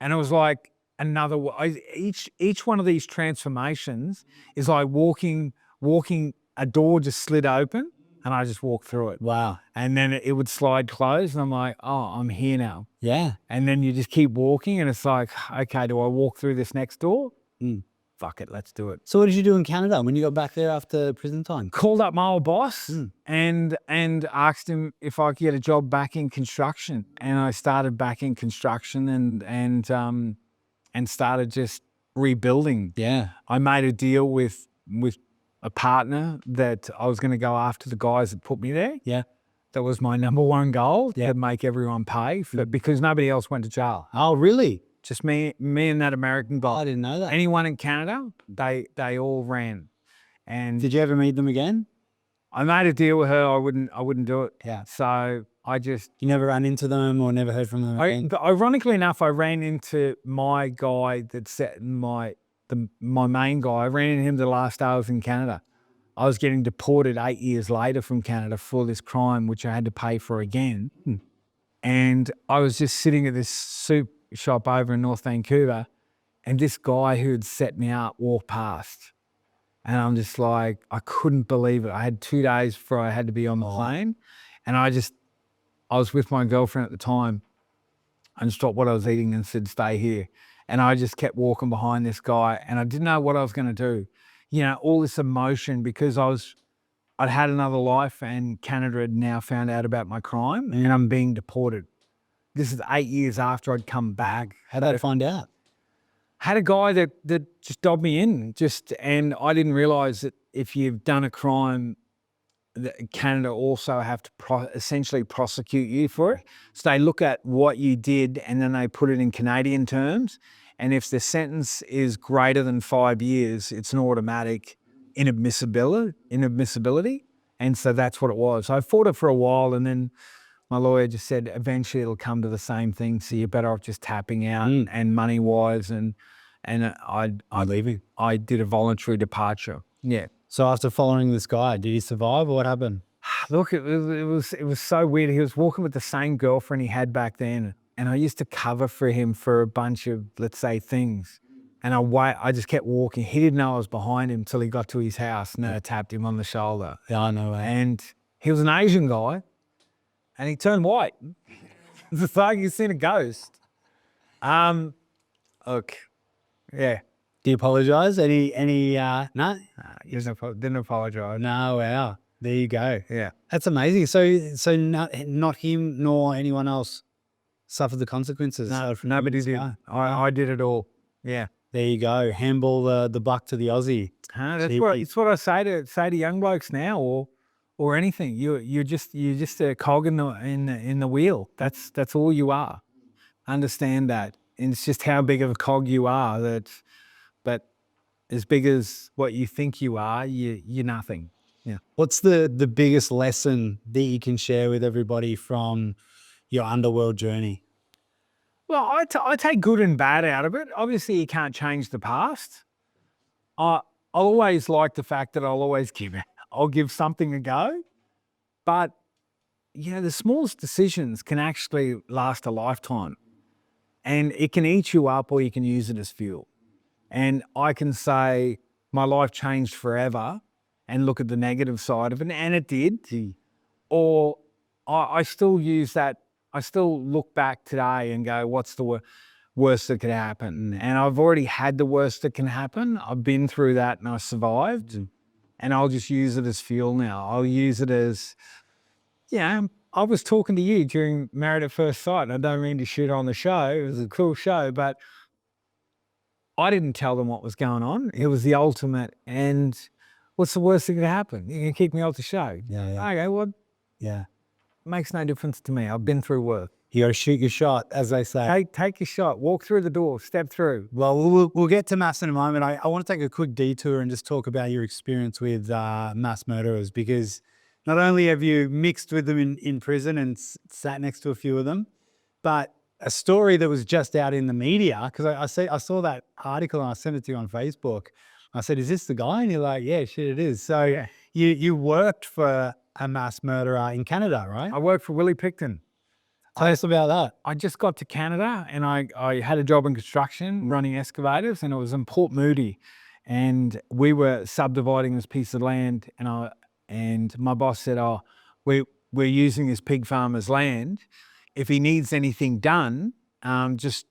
Speaker 3: and it was like another, each one of these transformations is like walking, a door just slid open and I just walked through it.
Speaker 1: Wow.
Speaker 3: And then it would slide closed and I'm like, oh, I'm here now.
Speaker 1: Yeah.
Speaker 3: And then you just keep walking and it's like, okay, do I walk through this next door? Fuck it, let's do it.
Speaker 1: So what did you do in Canada when you got back there after prison time?
Speaker 3: Called up my old boss and asked him if I could get a job back in construction. And I started back in construction and started just rebuilding.
Speaker 1: Yeah.
Speaker 3: I made a deal with a partner that I was going to go after the guys that put me there.
Speaker 1: Yeah.
Speaker 3: That was my number one goal, to make everyone pay because nobody else went to jail.
Speaker 1: Oh, really?
Speaker 3: Just me and that American guy.
Speaker 1: I didn't know that.
Speaker 3: Anyone in Canada, they all ran. And
Speaker 1: Did you ever meet them again?
Speaker 3: I made a deal with her. I wouldn't do it.
Speaker 1: Yeah.
Speaker 3: So I just.
Speaker 1: You never ran into them or never heard from them again?
Speaker 3: Ironically enough, I ran into my guy that set my main guy. I ran into him the last day I was in Canada. I was getting deported 8 years later from Canada for this crime, which I had to pay for again. And I was just sitting at this soup shop over in North Vancouver, and this guy who had set me up walked past. And I'm just like, I couldn't believe it. I had 2 days before I had to be on the plane. And I was with my girlfriend at the time and stopped what I was eating and said, stay here. And I just kept walking behind this guy and I didn't know what I was going to do. You know, all this emotion because I'd had another life and Canada had now found out about my crime and I'm being deported. This is 8 years after I'd come back.
Speaker 1: How did I find out?
Speaker 3: Had a guy that just dobbed me in, and I didn't realize that if you've done a crime, that Canada also have to essentially prosecute you for it. So they look at what you did and then they put it in Canadian terms. And if the sentence is greater than 5 years, it's an automatic inadmissibility. And so that's what it was. So I fought it for a while and then my lawyer just said, eventually it'll come to the same thing. So you're better off just tapping out and money-wise. And I'm leaving. I did a voluntary departure. Yeah.
Speaker 1: So after following this guy, did he survive or what happened?
Speaker 3: Look, it was so weird. He was walking with the same girlfriend he had back then. And I used to cover for him for a bunch of, let's say, things. And I just kept walking. He didn't know I was behind him till he got to his house and I tapped him on the shoulder.
Speaker 1: Yeah, I know.
Speaker 3: And he was an Asian guy. And he turned white. It's like he's seen a ghost. Look, yeah.
Speaker 1: Do you apologize? No?
Speaker 3: Didn't apologize.
Speaker 1: No, wow. There you go.
Speaker 3: Yeah.
Speaker 1: That's amazing. So not him nor anyone else suffered the consequences.
Speaker 3: No, nobody did. I did it all. Yeah.
Speaker 1: There you go. Handball the buck to the Aussie.
Speaker 3: It's what I say to young blokes now or anything. You're just a cog in the wheel. That's all you are. Understand that. And it's just how big of a cog you are but as big as what you think you are, you're nothing. Yeah.
Speaker 1: What's the biggest lesson that you can share with everybody from your underworld journey?
Speaker 3: Well, I take good and bad out of it. Obviously, you can't change the past. I always like the fact that I'll give something a go. But, the smallest decisions can actually last a lifetime. And it can eat you up or you can use it as fuel. And I can say my life changed forever and look at the negative side of it, and it did. Or I still use that. I still look back today and go, what's the word? worst that could happen. And I've already had the worst that can happen. I've been through that and I survived. And I'll just use it as fuel now. I'll use it as, I was talking to you during Married at First Sight, and I don't mean to shoot on the show. It was a cool show, but I didn't tell them what was going on. It was the ultimate. And what's the worst that could happen? You can kick me off the show.
Speaker 1: Yeah.
Speaker 3: Okay, well,
Speaker 1: Yeah.
Speaker 3: makes no difference to me. I've been through work.
Speaker 1: You got to shoot your shot, as they say.
Speaker 3: Take your shot. Walk through the door. Step through.
Speaker 1: Well, we'll get to MAFS in a moment. I want to take a quick detour and just talk about your experience with mass murderers, because not only have you mixed with them in prison and sat next to a few of them, but a story that was just out in the media, because I saw that article and I sent it to you on Facebook. I said, "Is this the guy?" And you're like, "Yeah, shit, it is." So you worked for a mass murderer in Canada, right?
Speaker 3: I worked for Willie Picton.
Speaker 1: Tell us about that.
Speaker 3: I just got to Canada and I had a job in construction running excavators, and it was in Port Moody, and we were subdividing this piece of land, and my boss said, "Oh, we're using this pig farmer's land. If he needs anything done, just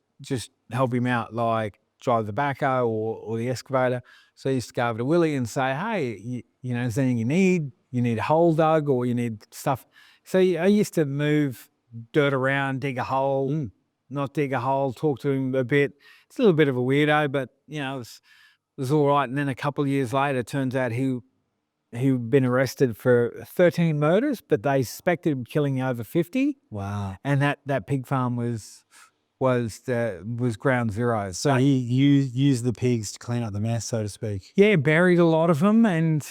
Speaker 3: help him out, like drive the backhoe or the excavator." So I used to go over to Willie and say, "Hey, is there anything you need? You need a hole dug or you need stuff?" So I used to move dirt around, dig a hole, not dig a hole, talk to him a bit. It's a little bit of a weirdo, but it was all right. And then a couple of years later, it turns out he'd been arrested for 13 murders, but they suspected him killing over 50.
Speaker 1: Wow.
Speaker 3: And that pig farm was ground zero.
Speaker 1: So he used the pigs to clean up the mess, so to speak.
Speaker 3: Yeah, buried a lot of them, and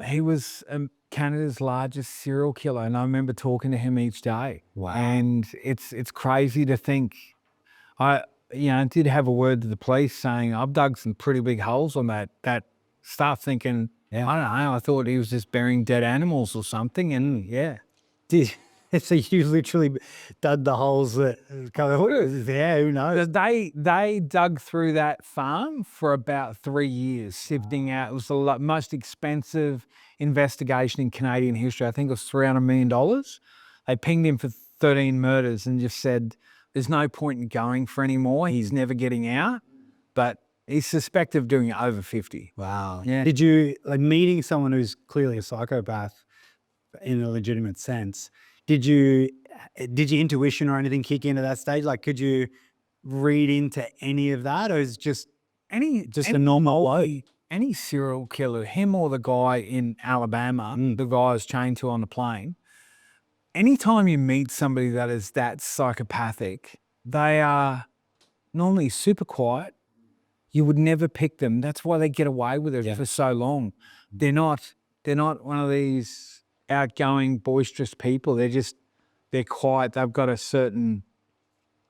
Speaker 3: he was Canada's largest serial killer. And I remember talking to him each day.
Speaker 1: Wow.
Speaker 3: And it's crazy to think. I did have a word to the police saying I've dug some pretty big holes on that stuff, thinking, I don't know, I thought he was just burying dead animals or something, and
Speaker 1: So you literally dug the holes that who knows?
Speaker 3: They dug through that farm for about 3 years, sifting out. It was the most expensive investigation in Canadian history. I think it was $300 million. They pinged him for 13 murders and just said, "There's no point in going for any more. He's never getting out." But he's suspected of doing it over 50.
Speaker 1: Wow.
Speaker 3: Yeah.
Speaker 1: Did you, like, meeting someone who's clearly a psychopath in a legitimate sense, did your intuition or anything kick in at that stage? Like, could you read into any of that, or is it just a normal bloke?
Speaker 3: Any serial killer, him or the guy in Alabama, the guy I was chained to on the plane, anytime you meet somebody that is that psychopathic, they are normally super quiet. You would never pick them. That's why they get away with it for so long. They're not one of these outgoing, boisterous people. They're quiet. They've got a certain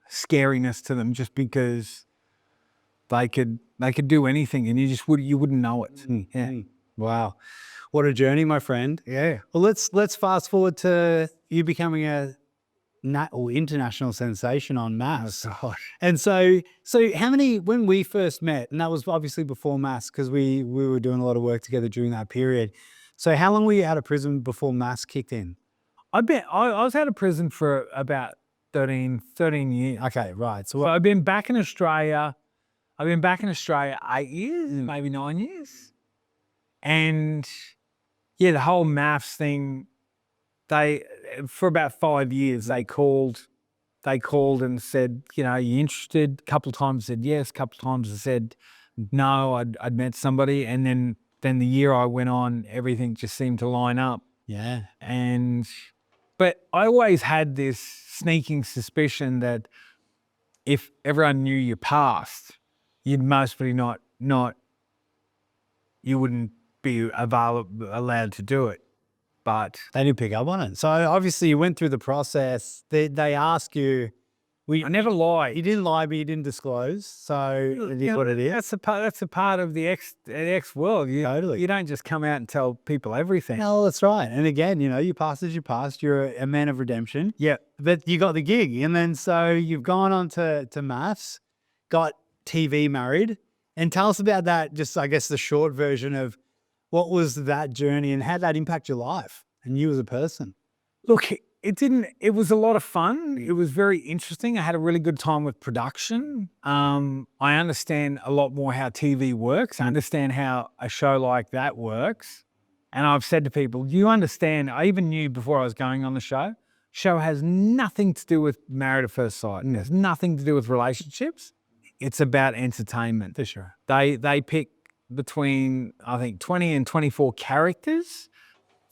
Speaker 3: scariness to them just because they could do anything, and you wouldn't know it. Yeah.
Speaker 1: Wow. What a journey, my friend.
Speaker 3: Yeah.
Speaker 1: Well, let's fast forward to you becoming a international sensation on MAFS.
Speaker 3: Oh,
Speaker 1: and so how many, when we first met, and that was obviously before MAFS, because we were doing a lot of work together during that period. So how long were you out of prison before MAFS kicked in?
Speaker 3: I was out of prison for about 13 years.
Speaker 1: Okay, right. So
Speaker 3: So I've been back in Australia. 8 years, maybe 9 years. And the whole MAFS thing, for about 5 years, they called and said, you interested? A couple of times said yes, a couple of times I said no, I'd met somebody. And then the year I went on, everything just seemed to line up.
Speaker 1: yeah.
Speaker 3: But I always had this sneaking suspicion that if everyone knew your past, you'd mostly you wouldn't be allowed to do it. But
Speaker 1: They didn't pick up on it. So obviously you went through the process. They ask you,
Speaker 3: I never lie.
Speaker 1: you didn't lie, but you didn't disclose. So it is what it is.
Speaker 3: That's a part of the X world.
Speaker 1: Totally.
Speaker 3: You don't just come out and tell people everything.
Speaker 1: No, that's right. And again, your past is your past. You're a man of redemption.
Speaker 3: Yeah.
Speaker 1: But you got the gig. And then so you've gone on to MAFS, got TV married. And tell us about that, just I guess the short version of what was that journey and how did that impact your life and you as a person?
Speaker 3: Look, It was a lot of fun. It was very interesting. I had a really good time with production. I understand a lot more how TV works. I understand how a show like that works. And I've said to people, do you understand? I even knew before I was going on the show has nothing to do with Married at First Sight. It has nothing to do with relationships. It's about entertainment.
Speaker 1: For sure.
Speaker 3: They pick between, I think, 20 and 24 characters.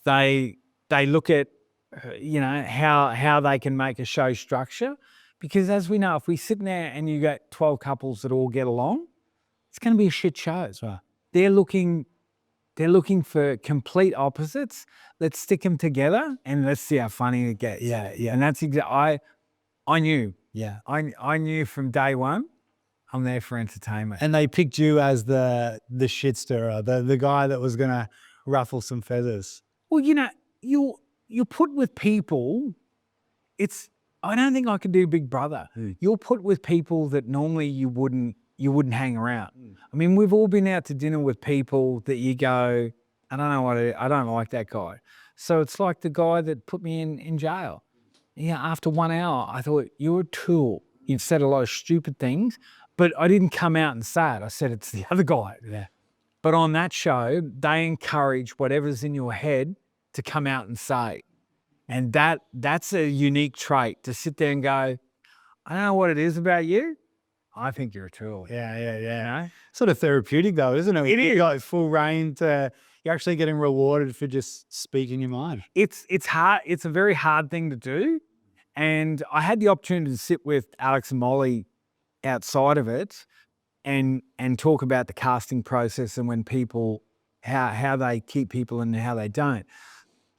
Speaker 3: They look at, how they can make a show structure. Because as we know, if we sit there and you got 12 couples that all get along, it's going to be a shit show.
Speaker 1: Right.
Speaker 3: They're looking for complete opposites. Let's stick them together and let's see how funny it gets.
Speaker 1: Yeah.
Speaker 3: And that's exactly, I knew.
Speaker 1: Yeah.
Speaker 3: I knew from day one, I'm there for entertainment.
Speaker 1: And they picked you as the shit stirrer, the guy that was going to ruffle some feathers.
Speaker 3: Well, you're put with people. I don't think I could do Big Brother. You're put with people that normally you wouldn't hang around. I mean, we've all been out to dinner with people that you go, I don't like that guy. So it's like the guy that put me in jail. Yeah, after 1 hour, I thought, you're a tool. You've said a lot of stupid things, but I didn't come out and say it. I said it's the other guy.
Speaker 1: Yeah.
Speaker 3: But on that show, they encourage whatever's in your head to come out and say. And that's a unique trait, to sit there and go, I don't know what it is about you. I think you're a tool.
Speaker 1: Yeah.
Speaker 3: You know?
Speaker 1: Sort of therapeutic though, isn't it?
Speaker 3: It is.
Speaker 1: You got full reign you're actually getting rewarded for just speaking your mind.
Speaker 3: It's hard. It's a very hard thing to do. And I had the opportunity to sit with Alex and Molly outside of it and talk about the casting process and when people, how they keep people and how they don't.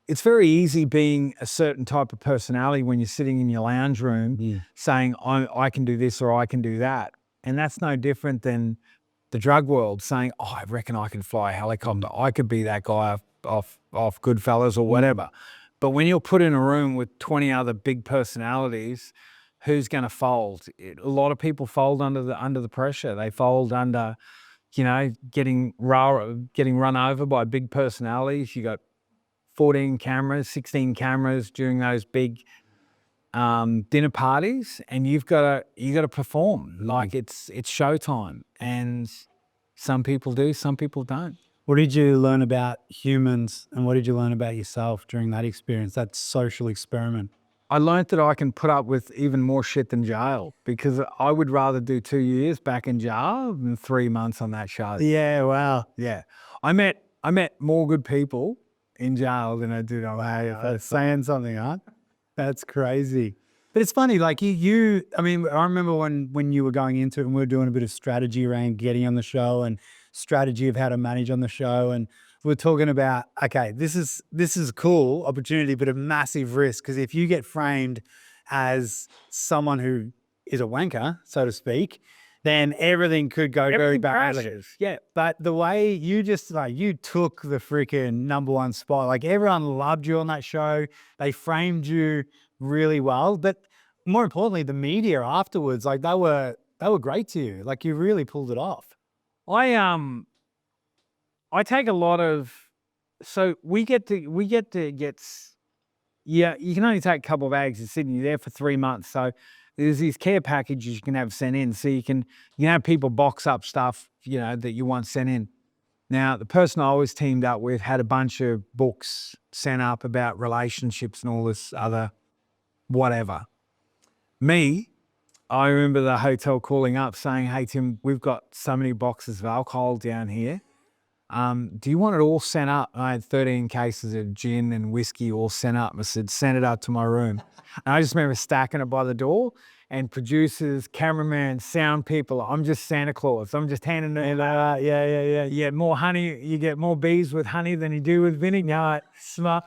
Speaker 3: It's very easy being a certain type of personality when you're sitting in your lounge room saying, I can do this or I can do that. And that's no different than the drug world saying, I reckon I can fly a helicopter. I could be that guy off Goodfellas or whatever. But when you're put in a room with 20 other big personalities, who's going to fold? A lot of people fold under the pressure. They fold under, getting run over by big personalities. You got 14 cameras, 16 cameras during those big dinner parties, and you got to perform like it's showtime. And some people do, some people don't.
Speaker 1: What did you learn about humans and what did you learn about yourself during that experience, that social experiment?
Speaker 3: I learned that I can put up with even more shit than jail, because I would rather do 2 years back in jail than 3 months on that show.
Speaker 1: Yeah, wow.
Speaker 3: Yeah. I met more good people in jail than I did on
Speaker 1: That's saying something, huh? That's crazy. But it's funny, like I mean, I remember when you were going into it and we were doing a bit of strategy around getting on the show and strategy of how to manage on the show. And we're talking about, okay, this is a cool opportunity, but a massive risk. Because if you get framed as someone who is a wanker, so to speak, then everything could go very badly.
Speaker 3: Yeah.
Speaker 1: But the way you just you took the freaking #1 spot, like everyone loved you on that show. They framed you really well. But more importantly, the media afterwards, like they were great to you. Like you really pulled it off.
Speaker 3: I take a lot of, so we get to you can only take a couple of eggs in Sydney. You're there for 3 months. So there's these care packages you can have sent in. So you can have people box up stuff, that you want sent in. Now, the person I was teamed up with had a bunch of books sent up about relationships and all this other whatever. Me, I remember the hotel calling up saying, hey, Tim, we've got so many boxes of alcohol down here. Do you want it all sent up? I had 13 cases of gin and whiskey all sent up. I said, send it up to my room. And I just remember stacking it by the door, and producers, cameramen, sound people, I'm just Santa Claus. I'm just handing it out.
Speaker 1: Yeah.
Speaker 3: You get more honey, you get more bees with honey than you do with vinegar. No, smart.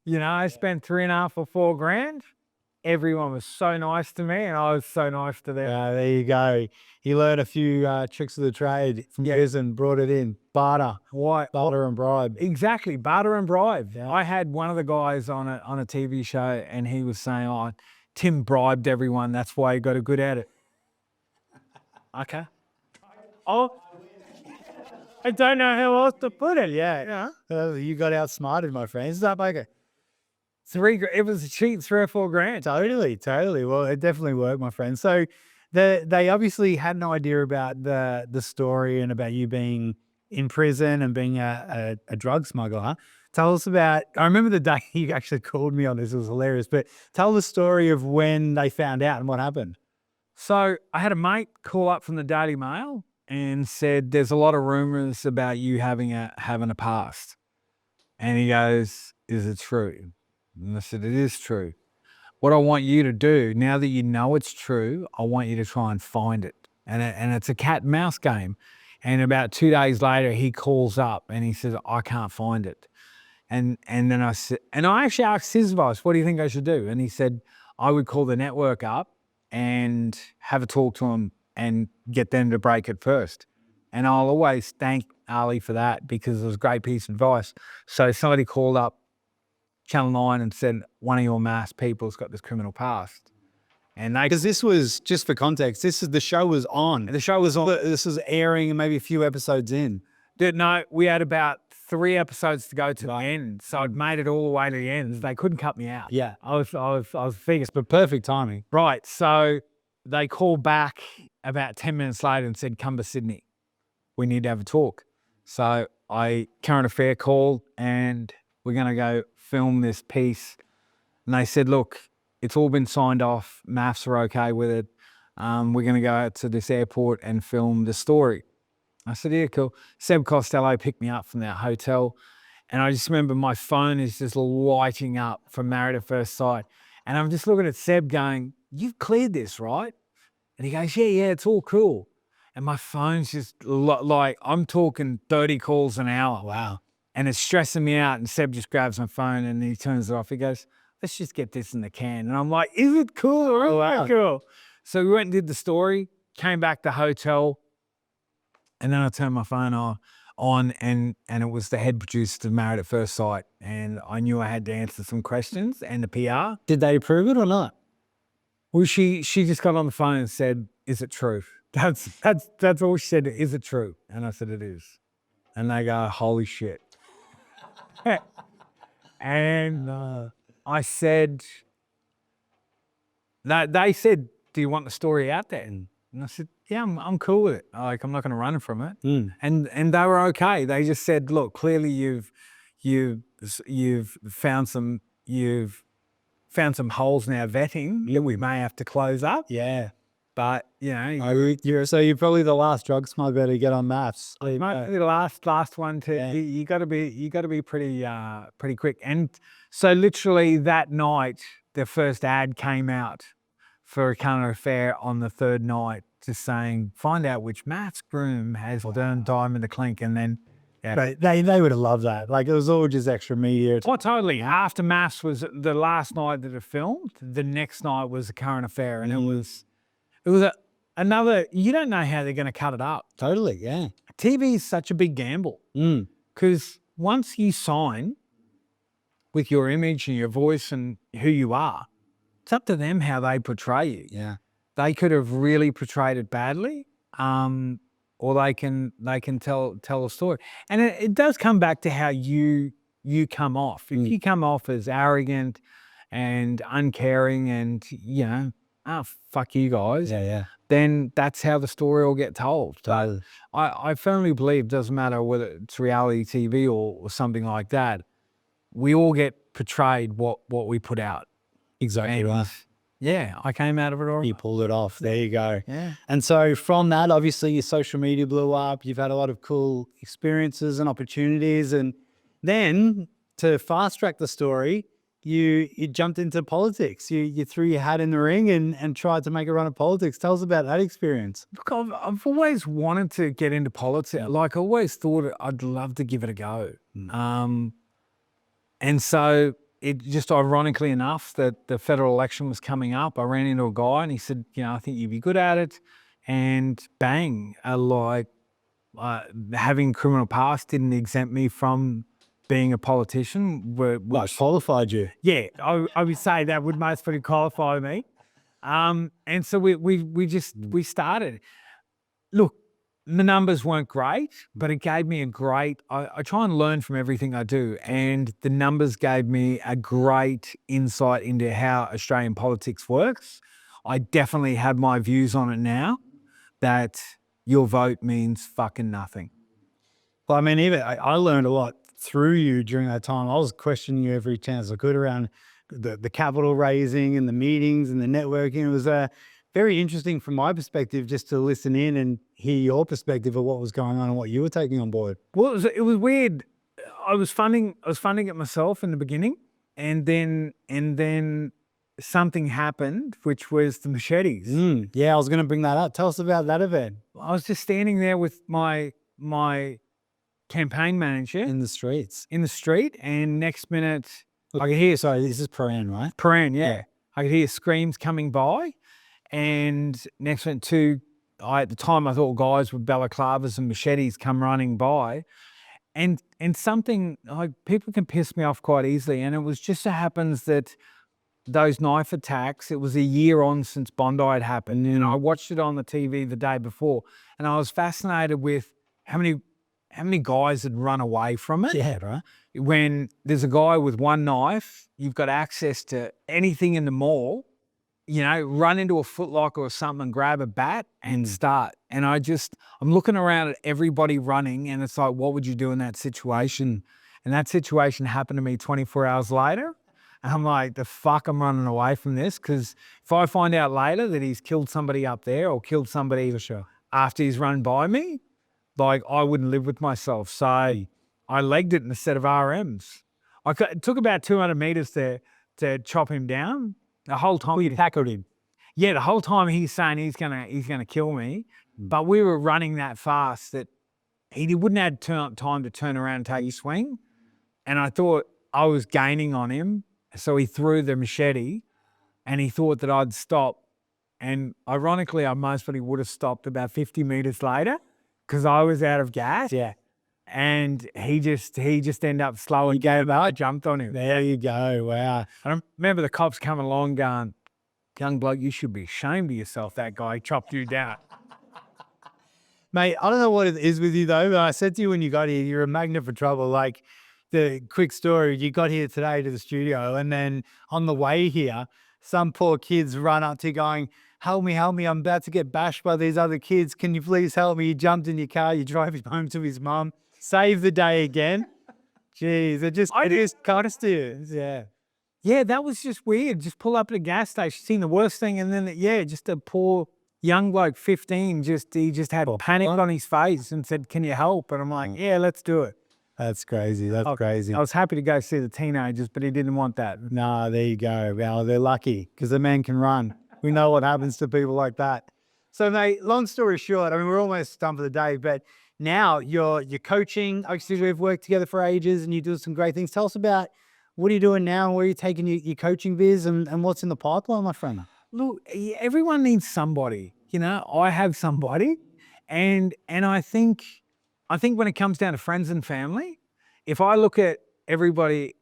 Speaker 3: I spent $3.5 or $4 grand. Everyone was so nice to me, and I was so nice to them.
Speaker 1: There you go. He learned a few tricks of the trade from prison, brought it in. Barter.
Speaker 3: Why?
Speaker 1: Barter and bribe.
Speaker 3: Exactly, barter and bribe.
Speaker 1: Yeah.
Speaker 3: I had one of the guys on a TV show, and he was saying, Tim bribed everyone. That's why he got a good at it. Okay. I don't know how else to put it.
Speaker 1: Yeah. You got outsmarted, my friend. Is that like
Speaker 3: It was a cheap 3 or 4 grand.
Speaker 1: Totally, totally. Well, it definitely worked, my friend. So they obviously had no idea about the story and about you being in prison and being a drug smuggler. Tell us about, I remember the day you actually called me on this, it was hilarious, but tell the story of when they found out and what happened.
Speaker 3: So I had a mate call up from the Daily Mail and said, there's a lot of rumors about you having a past. And he goes, is it true? And I said, it is true. What I want you to do, now that you know it's true, I want you to try and find it. And it's a cat and mouse game. And about 2 days later, he calls up and he says, I can't find it. And then I said, and I actually asked his advice, what do you think I should do? And he said, I would call the network up and have a talk to them and get them to break it first. And I'll always thank Ali for that because it was a great piece of advice. So somebody called up Channel 9 and said, one of your MAFS people's got this criminal past. And they,
Speaker 1: Because this was, just for context, the show was on.
Speaker 3: the show was on.
Speaker 1: This was airing and maybe a few episodes in.
Speaker 3: No, we had about 3 episodes to go to the end. So I'd made it all the way to the end. They couldn't cut me out.
Speaker 1: Yeah.
Speaker 3: I was figures.
Speaker 1: But perfect timing.
Speaker 3: Right. So they called back about 10 minutes later and said, come to Sydney. We need to have a talk. So current affair called and we're going to go film this piece. And they said, look, it's all been signed off. MAFS are okay with it. We're going to go out to this airport and film the story. I said, yeah, cool. Seb Costello picked me up from that hotel. And I just remember my phone is just lighting up from Married at First Sight. And I'm just looking at Seb going, you've cleared this, right? And he goes, yeah, it's all cool. And my phone's just like, I'm talking 30 calls an hour.
Speaker 1: Wow.
Speaker 3: And it's stressing me out. And Seb just grabs my phone and he turns it off. He goes, let's just get this in the can. And I'm like, is it cool or is
Speaker 1: Wow.
Speaker 3: it cool? So we went and did the story, came back to the hotel. And then I turned my phone on and it was the head producer to Married at First Sight. And I knew I had to answer some questions and the PR.
Speaker 1: Did they approve it or not?
Speaker 3: Well, she just got on the phone and said, is it true? That's all she said. Is it true? And I said, it is. And they go, holy shit. And I said, they said, do you want the story out there? And I said, yeah, I'm cool with it. Like, I'm not going to run from it.
Speaker 1: Mm.
Speaker 3: And they were okay. They just said, look, clearly you've found some holes in our vetting that we may have to close up.
Speaker 1: Yeah.
Speaker 3: But you know,
Speaker 1: You're probably the last drug smuggler to get on MAFS.
Speaker 3: the last one to you got to be pretty quick. And so literally that night, the first ad came out for a current affair on the third night, just saying, find out which MAFS groom has done Diamond the Clink, and then. Yeah.
Speaker 1: But they would have loved that. Like, it was all just extra media.
Speaker 3: Oh, totally. After MAFS was the last night that it filmed, the next night was a current affair, and it was another. You don't know how they're going to cut it up.
Speaker 1: Totally, yeah.
Speaker 3: TV is such a big gamble because once you sign with your image and your voice and who you are, it's up to them how they portray you.
Speaker 1: Yeah.
Speaker 3: They could have really portrayed it badly, or they can tell a story. And it does come back to how you come off. If you come off as arrogant and uncaring and, fuck you guys, then that's how the story will get told. So I firmly believe it doesn't matter whether it's reality TV or something like that, we all get portrayed what we put out.
Speaker 1: Exactly right.
Speaker 3: Yeah, I came out of it all right.
Speaker 1: You pulled it off. There you go.
Speaker 3: Yeah.
Speaker 1: And so from that, obviously your social media blew up. You've had a lot of cool experiences and opportunities. And then to fast track the story, you jumped into politics. You threw your hat in the ring and tried to make a run of politics. Tell us about that experience.
Speaker 3: Look, I've always wanted to get into politics. Like, I always thought I'd love to give it a go. And so it just ironically enough that the federal election was coming up, I ran into a guy and he said, I think you'd be good at it. And bang, having criminal past didn't exempt me from being a politician.
Speaker 1: Which qualified you.
Speaker 3: Yeah, I would say that would most probably qualify me. And so we started. Look, the numbers weren't great, but it gave me I try and learn from everything I do. And the numbers gave me a great insight into how Australian politics works. I definitely have my views on it now, that your vote means fucking nothing.
Speaker 1: Well, I mean, even I learned a lot through you during that time. I was questioning you every chance I could around the capital raising and the meetings and the networking. It was very interesting from my perspective just to listen in and hear your perspective of what was going on and what you were taking on board.
Speaker 3: Well, it was weird. I was funding it myself in the beginning, and then something happened, which was the machetes.
Speaker 1: Yeah, I was going to bring that up. Tell us about that event
Speaker 3: I was just standing there with my campaign manager
Speaker 1: in the streets.
Speaker 3: in the street, and next minute I could hear
Speaker 1: Sorry, this is Paran, right?
Speaker 3: Paran, yeah. I could hear screams coming by, and next minute at the time I thought guys with balaclavas and machetes come running by, and something like, people can piss me off quite easily, and it was just so happens that those knife attacks, it was a year on since Bondi had happened, and I watched it on the TV the day before, and I was fascinated with how many guys had run away from it.
Speaker 1: Yeah, right.
Speaker 3: When there's a guy with one knife, you've got access to anything in the mall, run into a Foot Locker or something, grab a bat and start. And I'm looking around at everybody running, and it's like, what would you do in that situation? And that situation happened to me 24 hours later. And I'm like, the fuck, I'm running away from this, because if I find out later that he's killed somebody up there or killed somebody after he's run by me, like, I wouldn't live with myself. So I legged it in a set of RMs. It took about 200 meters to chop him down. The whole time
Speaker 1: You tackled him.
Speaker 3: yeah, the whole time he's saying he's gonna kill me, but we were running that fast that he wouldn't have time to turn around and take a swing. And I thought I was gaining on him, so he threw the machete, and he thought that I'd stop. And ironically, I most probably would have stopped about 50 meters later, because I was out of gas.
Speaker 1: Yeah.
Speaker 3: And he just ended up slowing down. I jumped on him.
Speaker 1: There you go. Wow.
Speaker 3: I remember the cops coming along going, young bloke, you should be ashamed of yourself. That guy chopped you down.
Speaker 1: Mate, I don't know what it is with you though, but I said to you when you got here, you're a magnet for trouble. Like, the quick story, you got here today to the studio, and then on the way here, some poor kids run up to you going, help me, I'm about to get bashed by these other kids. Can you please help me? You jumped in your car, you drove him home to his mum. Save the day again. Jeez, it just cuts to you. Yeah.
Speaker 3: Yeah, that was just weird. Just pull up at a gas station, seen the worst thing, and then just a poor young bloke, 15, he just had panic on his face and said, "Can you help?" And I'm like, "Yeah, let's do it."
Speaker 1: That's crazy. That's crazy.
Speaker 3: I was happy to go see the teenagers, but he didn't want that.
Speaker 1: Nah, there you go. Well, they're lucky because the man can run. We know what happens to people like that. So, mate, long story short, I mean, we're almost done for the day, but now you're coaching. Obviously, we've worked together for ages and you do some great things. Tell us about what are you doing now? Where are you taking your coaching biz and what's in the pipeline, my friend?
Speaker 3: Look, everyone needs somebody. I have somebody, and I think when it comes down to friends and family, if I look at everybody's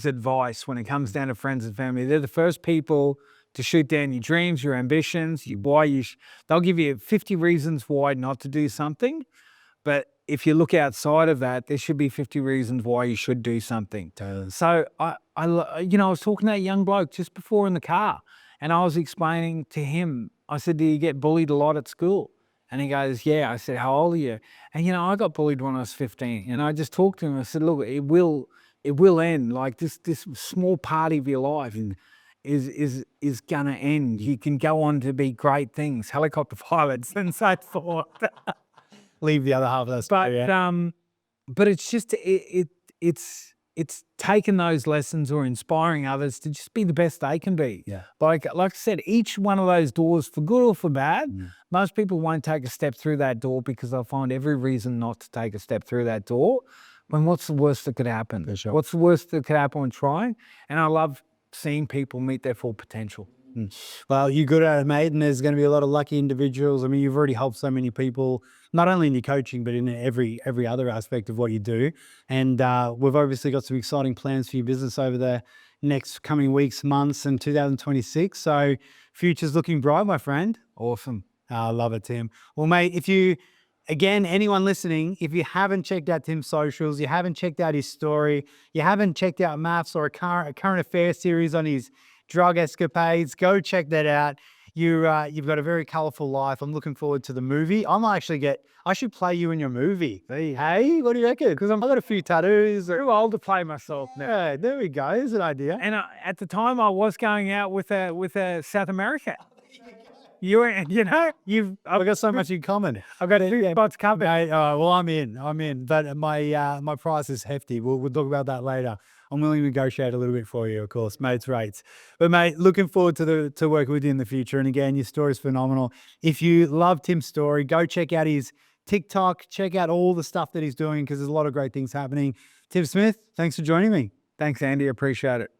Speaker 3: advice when it comes down to friends and family, they're the first people to shoot down your dreams, your ambitions, they'll give you 50 reasons why not to do something. But if you look outside of that, there should be 50 reasons why you should do something. So I was talking to that young bloke just before in the car, and I was explaining to him, I said, "Do you get bullied a lot at school?" And he goes, "Yeah." I said, "How old are you?" And I got bullied when I was 15. And I just talked to him. I said, "Look, it will end. Like this small part of your life is gonna end. You can go on to be great things, helicopter pilots and so forth."
Speaker 1: Leave the other half of that story.
Speaker 3: But it's just it's taking those lessons or inspiring others to just be the best they can be.
Speaker 1: Yeah.
Speaker 3: Like I said, each one of those doors, for good or for bad, most people won't take a step through that door because they'll find every reason not to take a step through that door. When what's the worst that could happen?
Speaker 1: For sure.
Speaker 3: What's the worst that could happen when trying? And I love seeing people meet their full potential.
Speaker 1: Well, you're good at it, mate, and there's going to be a lot of lucky individuals. I mean, you've already helped so many people, not only in your coaching, but in every other aspect of what you do. And we've obviously got some exciting plans for your business over the next coming weeks, months, and 2026. So future's looking bright, my friend.
Speaker 3: Awesome.
Speaker 1: I love it, Tim. Well, mate, if you Again, anyone listening, if you haven't checked out Tim's socials, you haven't checked out his story, you haven't checked out MAFS or a current affairs series on his drug escapades, go check that out. You've got a very colorful life. I'm looking forward to the movie. I should play you in your movie. Hey, what do you reckon? Because I've got a few tattoos.
Speaker 3: Too old to play myself now.
Speaker 1: Yeah, there we go. There's an idea.
Speaker 3: And at the time, I was going out with a South America. I've
Speaker 1: got so much in common.
Speaker 3: I've got 2 spots covered.
Speaker 1: Mate, well, I'm in. But my price is hefty. We'll talk about that later. I'm willing to negotiate a little bit for you, of course, mates rates. But mate, looking forward to working with you in the future. And again, your story is phenomenal. If you love Tim's story, go check out his TikTok. Check out all the stuff that he's doing because there's a lot of great things happening. Tim Smith, thanks for joining me.
Speaker 3: Thanks, Andy. Appreciate it.